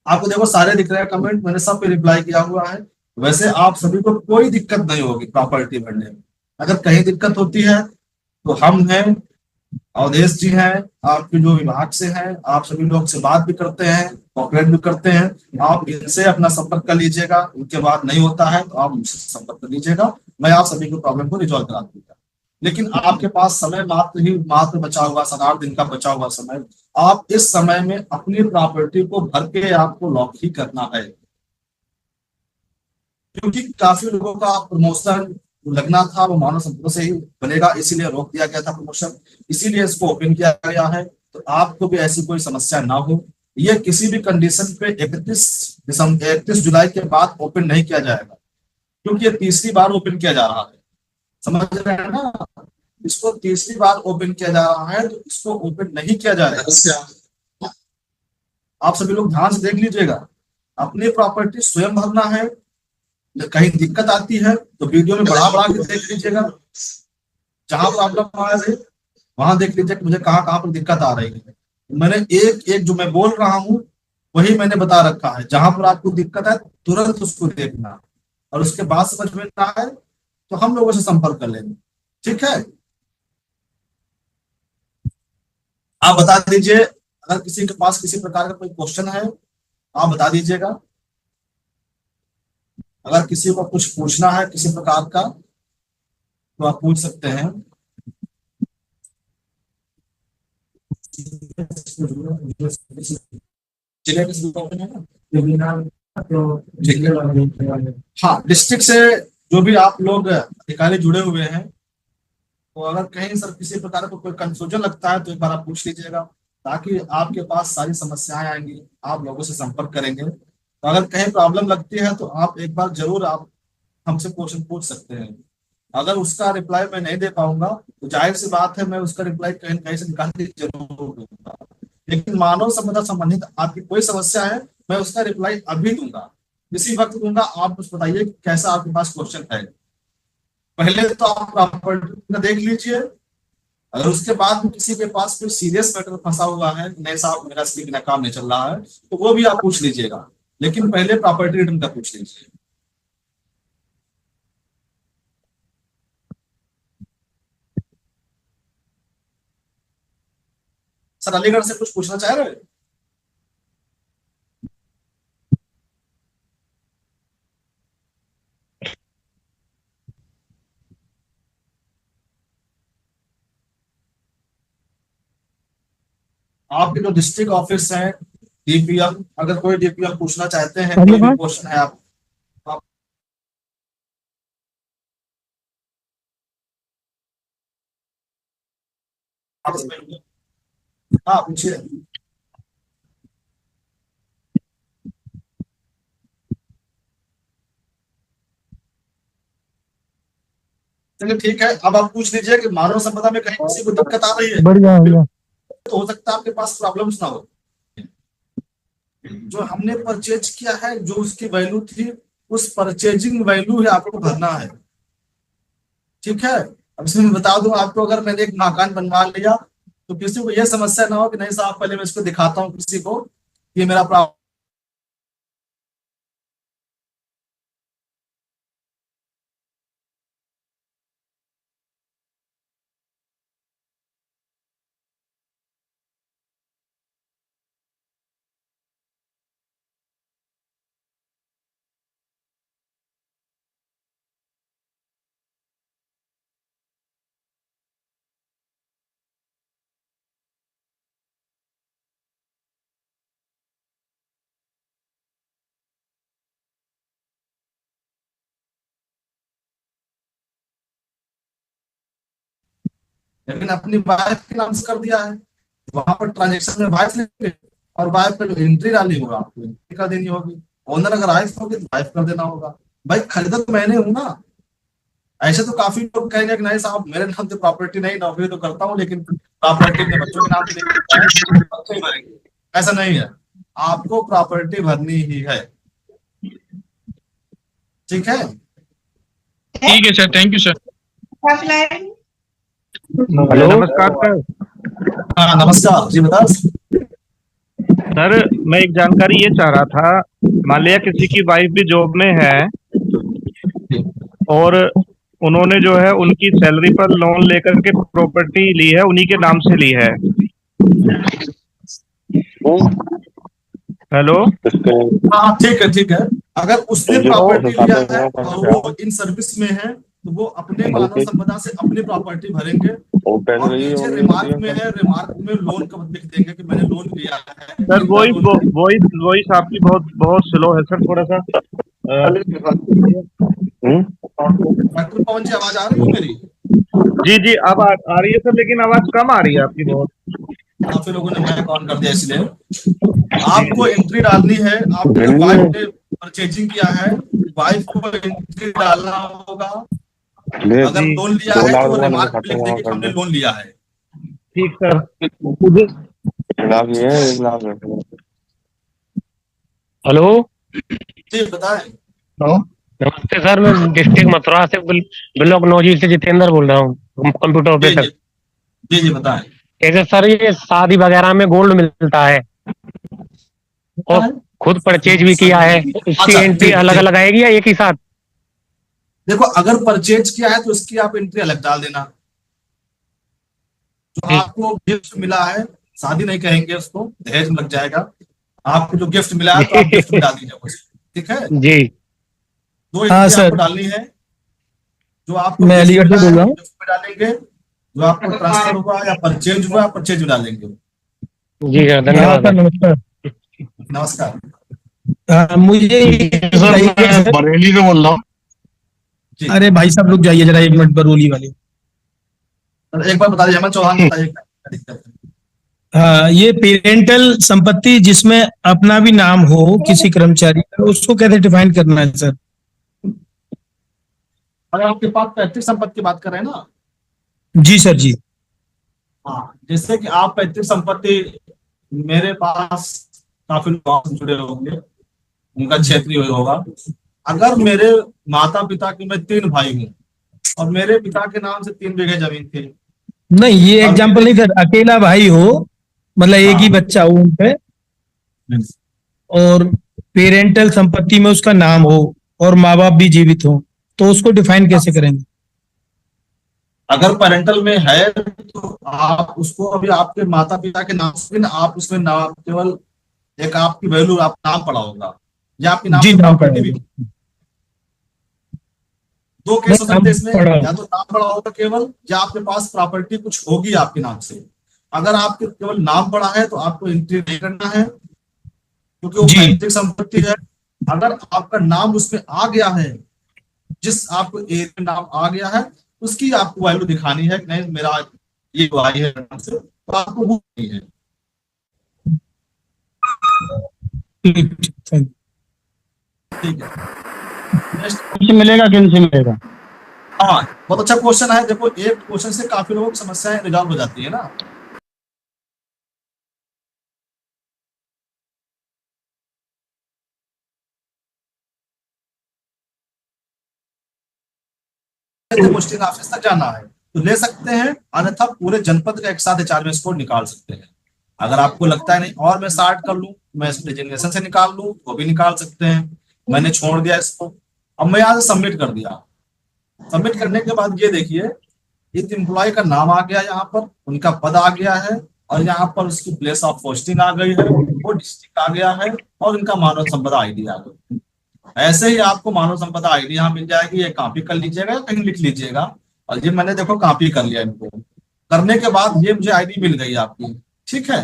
आपको देखो सारे दिख रहे हैं कमेंट, मैंने सब पे रिप्लाई किया हुआ है। वैसे आप सभी को कोई दिक्कत नहीं होगी प्रॉपर्टी भरने में। अगर कहीं दिक्कत होती है तो हम हैं, अवधेश जी हैं, आपके जो विभाग से हैं, आप सभी लोग से बात भी करते हैं, कॉपरेट भी करते हैं। आप इनसे अपना संपर्क कर लीजिएगा। उनके बाद नहीं होता है तो आप मुझसे संपर्क कर लीजिएगा, मैं आप सभी को प्रॉब्लम को रिजॉल्व करा दूंगा। लेकिन आपके पास समय मात्र बचा हुआ 7-8 दिन का बचा हुआ समय, आप इस समय में अपनी प्रॉपर्टी को भर के आपको लॉक ही करना है। क्योंकि काफी लोगों का प्रमोशन लगना था, वो मानव संपदा से ही बनेगा, इसीलिए रोक दिया गया था प्रमोशन, इसीलिए इसको ओपन किया गया है। तो आपको भी ऐसी कोई समस्या ना हो। ये किसी भी कंडीशन पे 31 जुलाई के बाद ओपन नहीं किया जाएगा, क्योंकि ये तीसरी बार ओपन किया जा रहा है। समझ रहे हैं ना, इसको तीसरी बार ओपन किया जा रहा है, तो इसको ओपन नहीं किया जाएगा। आप सभी लोग ध्यान से देख लीजिएगा, अपनी प्रॉपर्टी स्वयं भरना है। कहीं दिक्कत आती है तो वीडियो में बढ़ा के देख लीजिएगा, जहां प्रॉब्लम आ रही है वहां देख लीजिए कि मुझे कहाँ कहाँ पर दिक्कत आ रही है। मैंने एक एक जो मैं बोल रहा हूँ वही मैंने बता रखा है। जहां पर आपको दिक्कत है तुरंत उसको देखना, और उसके बाद समझ में ना आए तो हम लोगों से संपर्क कर लेंगे। ठीक है, आप बता दीजिए, अगर किसी के पास किसी प्रकार का कोई क्वेश्चन है आप बता दीजिएगा। अगर किसी को कुछ पूछना है किसी प्रकार का तो आप पूछ सकते हैं। हाँ, डिस्ट्रिक्ट से जो भी आप लोग अधिकारी जुड़े हुए हैं, तो अगर कहीं सर किसी प्रकार का कोई कंफ्यूजन लगता है तो एक बार आप पूछ लीजिएगा, ताकि आपके पास सारी समस्याएं आएंगी, आप लोगों से संपर्क करेंगे। तो अगर कहीं प्रॉब्लम लगती है तो आप एक बार जरूर आप हमसे क्वेश्चन पूछ सकते हैं। अगर उसका रिप्लाई मैं नहीं दे पाऊंगा तो जाहिर सी बात है मैं उसका रिप्लाई कहीं कहीं से निकाल के जरूर दूंगा। लेकिन मानव संपदा संबंधित आपकी कोई समस्या है, मैं उसका रिप्लाई अभी दूंगा, इसी वक्त दूंगा। आप कुछ बताइए कैसा आपके पास क्वेश्चन है। पहले तो आप प्रॉपर्टी देख लीजिए, अगर उसके बाद भी किसी के पास कोई सीरियस मैटर फंसा हुआ है, नहीं साहब मेरा इसके बिना काम नहीं चल रहा है, तो वो भी आप पूछ लीजिएगा। लेकिन पहले प्रॉपर्टी रिटर्न का पूछ लीजिए। सर अलीगढ़ से कुछ पूछना चाह रहे हैं? आपके जो डिस्ट्रिक्ट ऑफिस है डीपीएम, अगर कोई डीपीएम पूछना चाहते हैं, कोई भी क्वेश्चन है आप हाँ पूछिए। चलिए ठीक है, अब आप पूछ लीजिए कि मानव संपदा में कहीं किसी को दिक्कत आ रही है, बढ़िया तो हो सकता है आपके पास प्रॉब्लम्स ना हो। जो हमने परचेज किया है, जो उसकी वैल्यू थी, उस परचेजिंग वैल्यू ही आपको भरना है। ठीक है। अब इसमें मैं बता दूं आपको, अगर मैंने एक मकान बनवा लिया तो किसी को यह समस्या ना हो कि नहीं साहब पहले मैं इसको दिखाता हूँ किसी को, ये मेरा लेकिन अपनी वाइफ के नाम से कर दिया है, वहां पर ट्रांजेक्शन में वाइफ लिखे और वाइफ पर एंट्री डालनी होगा, आपको एंट्री कर देनी होगी। ओनर अगर वाइफ होगी तो वाइफ कर देना होगा। भाई खरीदा तो मैंने हूं ना। ऐसे तो काफी लोग कहेंगे कि नहीं साहब मेरे नाम से प्रॉपर्टी नहीं, नौकरी तो करता हूँ लेकिन प्रॉपर्टी अपने बच्चों के नाम से नहीं, बच्चे ही भरेंगे। ऐसा नहीं है, आपको प्रॉपर्टी भरनी ही है। ठीक है। ठीक है sir, thank you sir. Hello, नमस्कार सर। हाँ नमस्कार जी, बता। सर मैं एक जानकारी ये चाह रहा था, मान लिया किसी की वाइफ भी जॉब में है और उन्होंने जो है उनकी सैलरी पर लोन लेकर के प्रॉपर्टी ली है, उन्हीं के नाम से ली है। हेलो। हाँ ठीक है, ठीक है। अगर उसने प्रॉपर्टी लिया है और वो इन सर्विस में है तो वो अपने मानव संपदा से अपनी प्रॉपर्टी भरेंगे और नीचे रिमार्क में है, रिमार्क में लोन का लिख देंगे कि मैंने लोन लिया है। सर वॉइस आपकी बहुत बहुत स्लो है सर, थोड़ा सा। डॉक्टर पवन जी आवाज आ रही है मेरी? जी अब आ रही है सर, लेकिन आवाज कम आ रही है आपकी बहुत। काफी लोगों ने मैं ऑन कर दिया, इसलिए आपको एंट्री डालनी है। आपने वाइफ ने परचेजिंग किया है, वाइफ को एंट्री डालना होगा। अगर लोन लिया है तो वो रिमार्क में लिख देंगे कि हमने लोन लिया है। ठीक सर। हेलो। जी बताएं। नमस्ते सर, मैं डिस्ट्रिक्ट मथुरा से ब्लॉक 9 से जितेंद्र बोल रहा हूँ, कंप्यूटर ऑपरेटर। जी बताएं। कैसे सर ये शादी वगैरह में गोल्ड मिलता है और खुद परचेज भी किया है, इसकी एंट्री अलग अलग आएगी या एक ही साथ? देखो अगर परचेज किया है तो उसकी आप एंट्री अलग डाल देना। जो आपको गिफ्ट मिला है, शादी नहीं कहेंगे उसको, दहेज में लग जाएगा। आपको जो गिफ्ट मिला है तो आप गिफ्ट में डाल दीजिए, ठीक है जी। दो एंट्री आपको डालनी है। जो आपको मैं अलीगढ़ से बोल रहा हूँ। गिफ्ट में डालेंगे, जो आपको ट्रांसफर हुआ या परचेज हुआ परचेज में डालेंगे। जी सर, धन्यवाद। नमस्कार। नमस्कार। मुझे बरेली से बोल रहा हूँ। अरे भाई साहब रुक जाइए जरा 1 मिनट, बरौली वाले। एक बार बता दीजिए, हेमंत चौहान बताइए क्या दिक्कत है। हाँ, ये पेरेंटल संपत्ति जिसमें अपना भी नाम हो किसी कर्मचारी का, उसको कैसे डिफाइन करना है सर? अगर आपके पास पैतृक संपत्ति की बात कर रहे हैं ना? जी सर जी। हाँ, जैसे कि आप पैतृक संपत्ति, मेरे पास काफी लोग जुड़े होंगे, उनका क्षेत्रीय होगा। अगर मेरे माता पिता के, मैं 3 भाई हूँ और मेरे पिता के नाम से 3 बीघे जमीन थी। नहीं, ये एग्जांपल नहीं सर, अकेला भाई हो, मतलब एक ही बच्चा हो उन पे, और पेरेंटल संपत्ति में उसका नाम हो और माँ बाप भी जीवित हो, तो उसको डिफाइन कैसे करेंगे? अगर पेरेंटल में है तो आप उसको अभी आपके माता पिता के नाम से, आप उसमें नाम केवल एक आपकी वैल्यू, आप नाम पड़ा होगा या आपके नाम जी, से नाम प्रॉपर्टी भी। पड़ा। 2 केस हो सकते हैं इसमें, पड़ा। या तो नाम पड़ा होगा केवल, या आपके पास प्रॉपर्टी कुछ होगी आपके नाम से। अगर आपके केवल नाम पड़ा है तो आपको एंट्री नहीं करना है, क्योंकि वो पैतृक संपत्ति है। अगर आपका नाम उसमें आ गया है, जिस आपको एरिया में नाम आ गया है, उसकी आपको वैल्यू दिखानी है कि नहीं मेरा ये भाई है नाम से, तो आपको वो नहीं है। ठीक है, मिलेगा किन मिलेगा? हाँ बहुत अच्छा क्वेश्चन है। देखो एक क्वेश्चन से काफी लोगों की समस्याएं रिजॉल्व हो जाती है ना। पोस्टिंग ऑफिस तक जाना है तो ले सकते हैं, अन्यथा पूरे जनपद का एक साथ HRMS स्कोर निकाल सकते हैं। अगर आपको लगता है नहीं और मैं स्टार्ट कर लूं, मैं इस डेजिग्नेशन से निकाल लूं, वो भी निकाल सकते हैं। मैंने छोड़ दिया इसको, अब मैं यहाँ से सबमिट कर दिया। सबमिट करने के बाद ये देखिए इस एम्प्लॉय का नाम आ गया, यहाँ पर उनका पद आ गया है, और यहाँ पर उसकी प्लेस ऑफ पोस्टिंग आ गई है, वो डिस्ट्रिक्ट आ गया है, और उनका मानव संपदा ID आ गई। ऐसे ही आपको मानव संपदा ID यहाँ मिल जाएगी, ये कॉपी कर लीजिएगा, कहीं लिख लीजिएगा। और ये मैंने देखो कॉपी कर लिया इनको। करने के बाद ये मुझे ID मिल गई आपकी, ठीक है।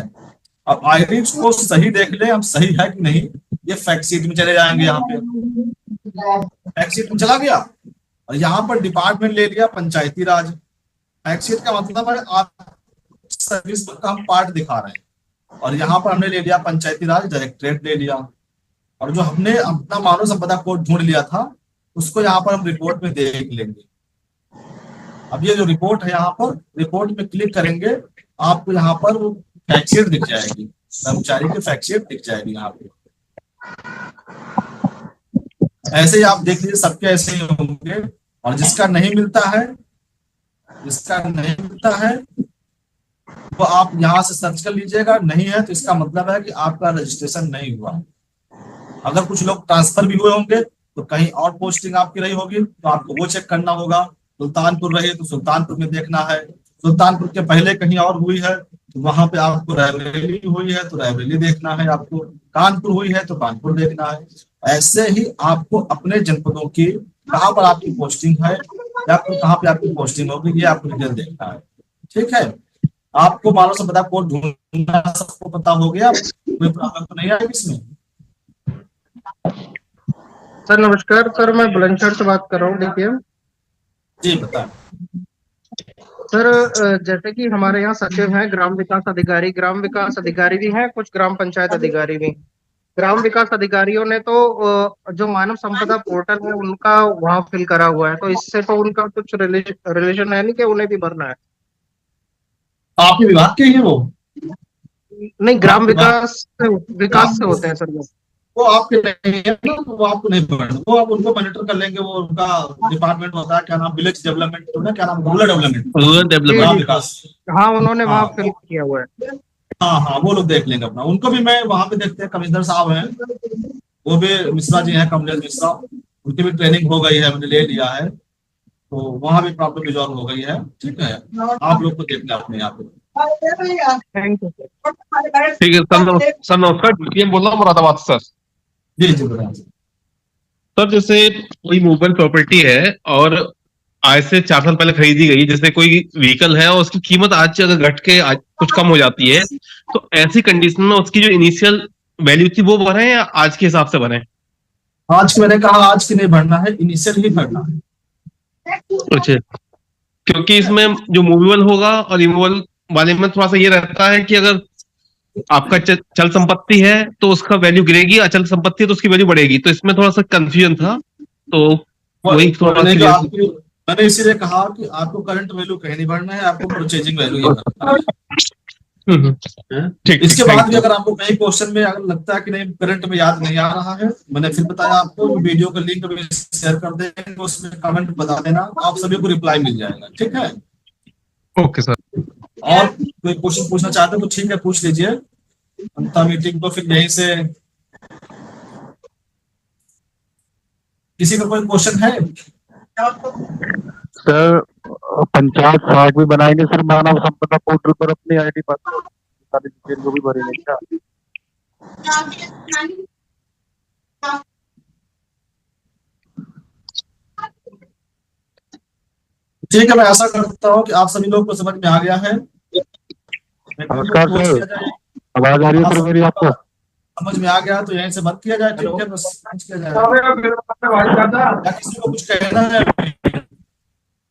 अब ID को सही देख ले हम, सही है कि नहीं। ये फैक्ट शीट में चले जाएंगे, यहाँ पे फैक्ट शीट में चला गया, और यहाँ पर डिपार्टमेंट ले लिया पंचायती राज। फैक्ट शीट का मतलब है आप सर्विस का हम पार्ट दिखा रहे हैं, और यहाँ पर हमने ले लिया पंचायती राज डायरेक्टरेट ले लिया, और जो हमने अपना मानव संपदा कोड ढूंढ लिया था उसको यहाँ पर हम रिपोर्ट में देख लेंगे। अब ये जो रिपोर्ट है, यहाँ पर रिपोर्ट में क्लिक करेंगे, आपको यहाँ पर फैक्ट शीट दिख जाएगी, कर्मचारी की फैक्ट शीट दिख जाएगी यहाँ पे। ऐसे ही आप देख लीजिए, सबके ऐसे ही होंगे। और जिसका नहीं मिलता है, तो आप यहाँ से सर्च कर लीजिएगा। नहीं है तो इसका मतलब है कि आपका रजिस्ट्रेशन नहीं हुआ। अगर कुछ लोग ट्रांसफर भी हुए होंगे तो कहीं और पोस्टिंग आपकी रही होगी, तो आपको वो चेक करना होगा। सुल्तानपुर रही है तो सुल्तानपुर में देखना है, सुल्तानपुर के पहले कहीं और हुई है तो वहां पे आपको रायबरेली हुई है तो रायबरेली देखना है, आपको कानपुर हुई है तो कानपुर देखना है। ऐसे ही आपको अपने जनपदों की कहाँ पर आपकी पोस्टिंग है या कहाँ पे आपकी पोस्टिंग होगी, ये आपको डिटेल देखना है, ठीक है। आपको मानव संपदा कोड ढूंढना सबको पता हो गया, कोई प्रॉब्लम तो नहीं आएगी इसमें। सर नमस्कार, सर मैं बुलंदशहर से बात कर रहा हूँ। देखिए जी बताएं सर, जैसे कि हमारे यहाँ सचिव हैं, ग्राम विकास अधिकारी भी हैं, कुछ ग्राम पंचायत अधिकारी भी। ग्राम विकास अधिकारियों ने तो जो मानव संपदा पोर्टल है उनका वहाँ फिल करा हुआ है, तो इससे तो उनका कुछ रिलेशन है नहीं कि उन्हें भी भरना है। आपके विभाग के ही वो नहीं, ग्राम विकास से होते हैं सर वो आपके नहीं है ना, वो आपको नहीं भरना, वो आप उनको मॉनिटर कर लेंगे। वो उनका डिपार्टमेंट होता है, क्या नाम, विलेज डेवलपमेंट, क्या नाम, रूरल डेवलपमेंट विकास। हाँ, उन्होंने वहाँ फिल किया हुआ है। हाँ, वो लोग देख लेंगे अपना। उनको भी मैं वहां पे देखते हैं, कमिश्नर साहब हैं, वो भी मिश्रा जी हैं, कमलेश मिश्रा, उनकी भी ट्रेनिंग हो गई है, मैंने ले लिया है, तो वहां भी प्रॉब्लम रिजॉल्व हो गई है, ठीक है। आप लोग को देखना अपने यहाँ पे। ठीक है सर नमस्कार, बोल रहा हूँ मुरादाबाद सर। जी बताएं सर। जैसे कोई मूवेबल प्रॉपर्टी है और आज से 4 साल पहले खरीदी गई, जैसे कोई व्हीकल है और उसकी कीमत आज से अगर घट के आज कुछ कम हो जाती है, तो ऐसी कंडीशन में उसकी जो इनिशियल वैल्यू थी वो बढ़े या आज के हिसाब से बढ़े? आज की मैंने कहा आज की नहीं भरना है, इनिशियल ही भरना है। अच्छा, क्योंकि इसमें जो मूवेबल होगा और रिमूवेबल वाले में थोड़ा सा ये रहता है कि अगर आपका चल संपत्ति है तो उसका वैल्यू गिरेगी, अचल संपत्ति है तो उसकी वैल्यू बढ़ेगी, तो इसमें थोड़ा सा कंफ्यूजन था, तो वही थोड़ा मैंने इसीलिए कहा कि आपको करंट वैल्यू कहीं नहीं बढ़ना है, आपको परचेजिंग वैल्यू ठीक। इसके बाद भी अगर आपको कहीं क्वेश्चन में अगर लगता है कि नहीं करंट में याद नहीं आ रहा है, मैंने फिर बताया आपको, वीडियो का लिंक भी शेयर कर देंगे, उसमें कमेंट बता देना, आप सभी को रिप्लाई मिल जाएगा, ठीक है। Okay sir. और कोई क्वेश्चन पूछना चाहते हो तो ठीक है, पूछ लीजिए। अंता मीटिंग तो फिर यहीं से किसी का कोई क्वेश्चन है? सर पंचायत कार्ड भी बनाएंगे सर मानव संपदा पोर्टल पर अपनी ID पासवर्ड सारी डिटेल को भी भरेंगे क्या? ठीक है, मैं आशा करता हूँ कि आप सभी लोग को समझ में आ गया है। नमस्कार सर, आवाज आ रही है सर मेरी आपको? समझ में आ गया तो यहीं से बंद किया जाए, ठीक है, बस किया जाए। किसी को कुछ कहना है?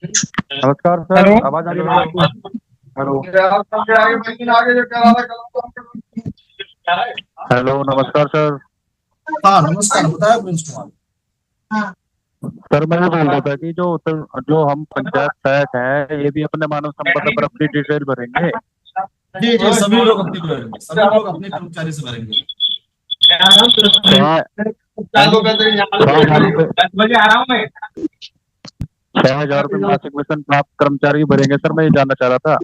नमस्कार सर, आवाज आ रही है आपको? हेलो नमस्कार सर। हाँ नमस्कार, बताया प्रिंस कुमार। सर मैं बोल रहा था कि जो हम पंचायत सहायक है ये भी अपने मानव संपदा पर अपनी डिटेल भरेंगे? जी सभी लोग अपनी भरेंगे, सभी लोग अपने कर्मचारी से भरेंगे। 6,000 रुपये मासिक वेतन प्राप्त कर्मचारी भरेंगे सर, मैं ये जानना चाह रहा था।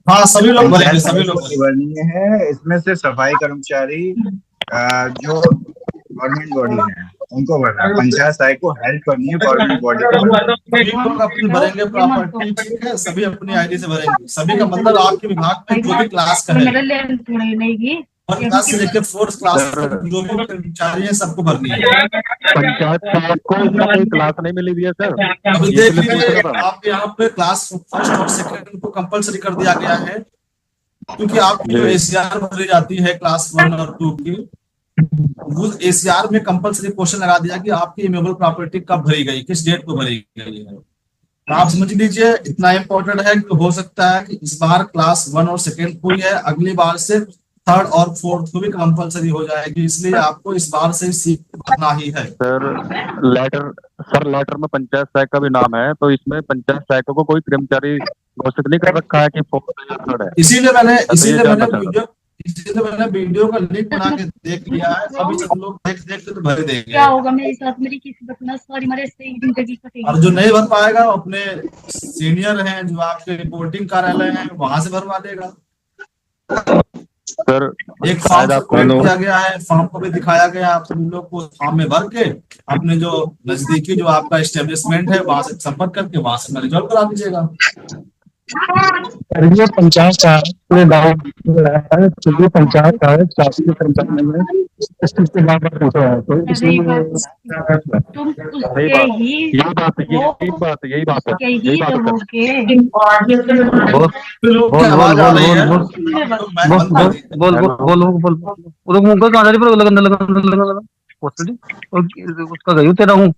हाँ, सभी लोग भरेंगे, सभी लोग भरनी है। इसमें से सफाई कर्मचारी जो गवर्नमेंट बॉडी है उनको भरना है, पंचायत सहायक को हेल्प करनी है गवर्नमेंट बॉडी को। सभी लोग अपनी भरेंगे प्रॉपर्टी, ठीक है, सभी अपनी आईडी से भरेंगे। सभी का मतलब आपके विभाग में जो भी क्लास का है, और क्लास से लेकर 4th क्लास तक जो भी कर्मचारी है सबको भरनी है। पंचायत सहायक को इसमें कोई क्लास नहीं मिली हुई है सर। अभी देख लीजिए, आप यहाँ पे क्लास 1st और 2nd को कंपलसरी कर दिया गया है, क्योंकि आपकी जो ACR भरी जाती है क्लास 1 और 2 की, वो ACR में कंपलसरी क्वेश्चन लगा दिया कि आपकी इमूवेबल प्रॉपर्टी कब भरी गई, किस डेट को भरी गई है। तो आप समझ लीजिए, इतना इम्पोर्टेंट है कि हो सकता है कि इस बार क्लास 1 और 2nd हुई है, अगली बार से 3rd और 4th को भी कंपलसरी हो जाएगी, इसलिए आपको इस बार से सीख करना ही है। सर लेटर में पंचायत सहायक का भी नाम है, तो इसमें पंचायत सहायक को कोई कर्मचारी घोषित नहीं कर रखा है कि 4th या 3rd है। इसीलिए मैंने वीडियो का लिंक बना के देख लिया है। अभी सब लोग देख तो भर देंगे। क्या होगा मेरे साथ, मेरी किसी बतना सारी मेरे से जिंदगी कटेगी। और जो नहीं भर पाएगा अपने सीनियर हैं जो आपके रिपोर्टिंग कार्यालय हैं वहां से भरवा देगा। सर एक फॉर्म किया गया है, फॉर्म को भी दिखाया गया, आप सभी लोग को फॉर्म में भर के अपने जो नजदीकी जो आपका एस्टेब्लिशमेंट है वहां से संपर्क करके वहां से रिजॉल्व करा दीजिएगा। ये पंचायत का पूरे गाँव चलिए पंचायत का शासकीय कर्मचारी में इसके बारे में पूछा है, तो इसलिए तुम उसके ही यही बात है। उसका गई तेरा हूँ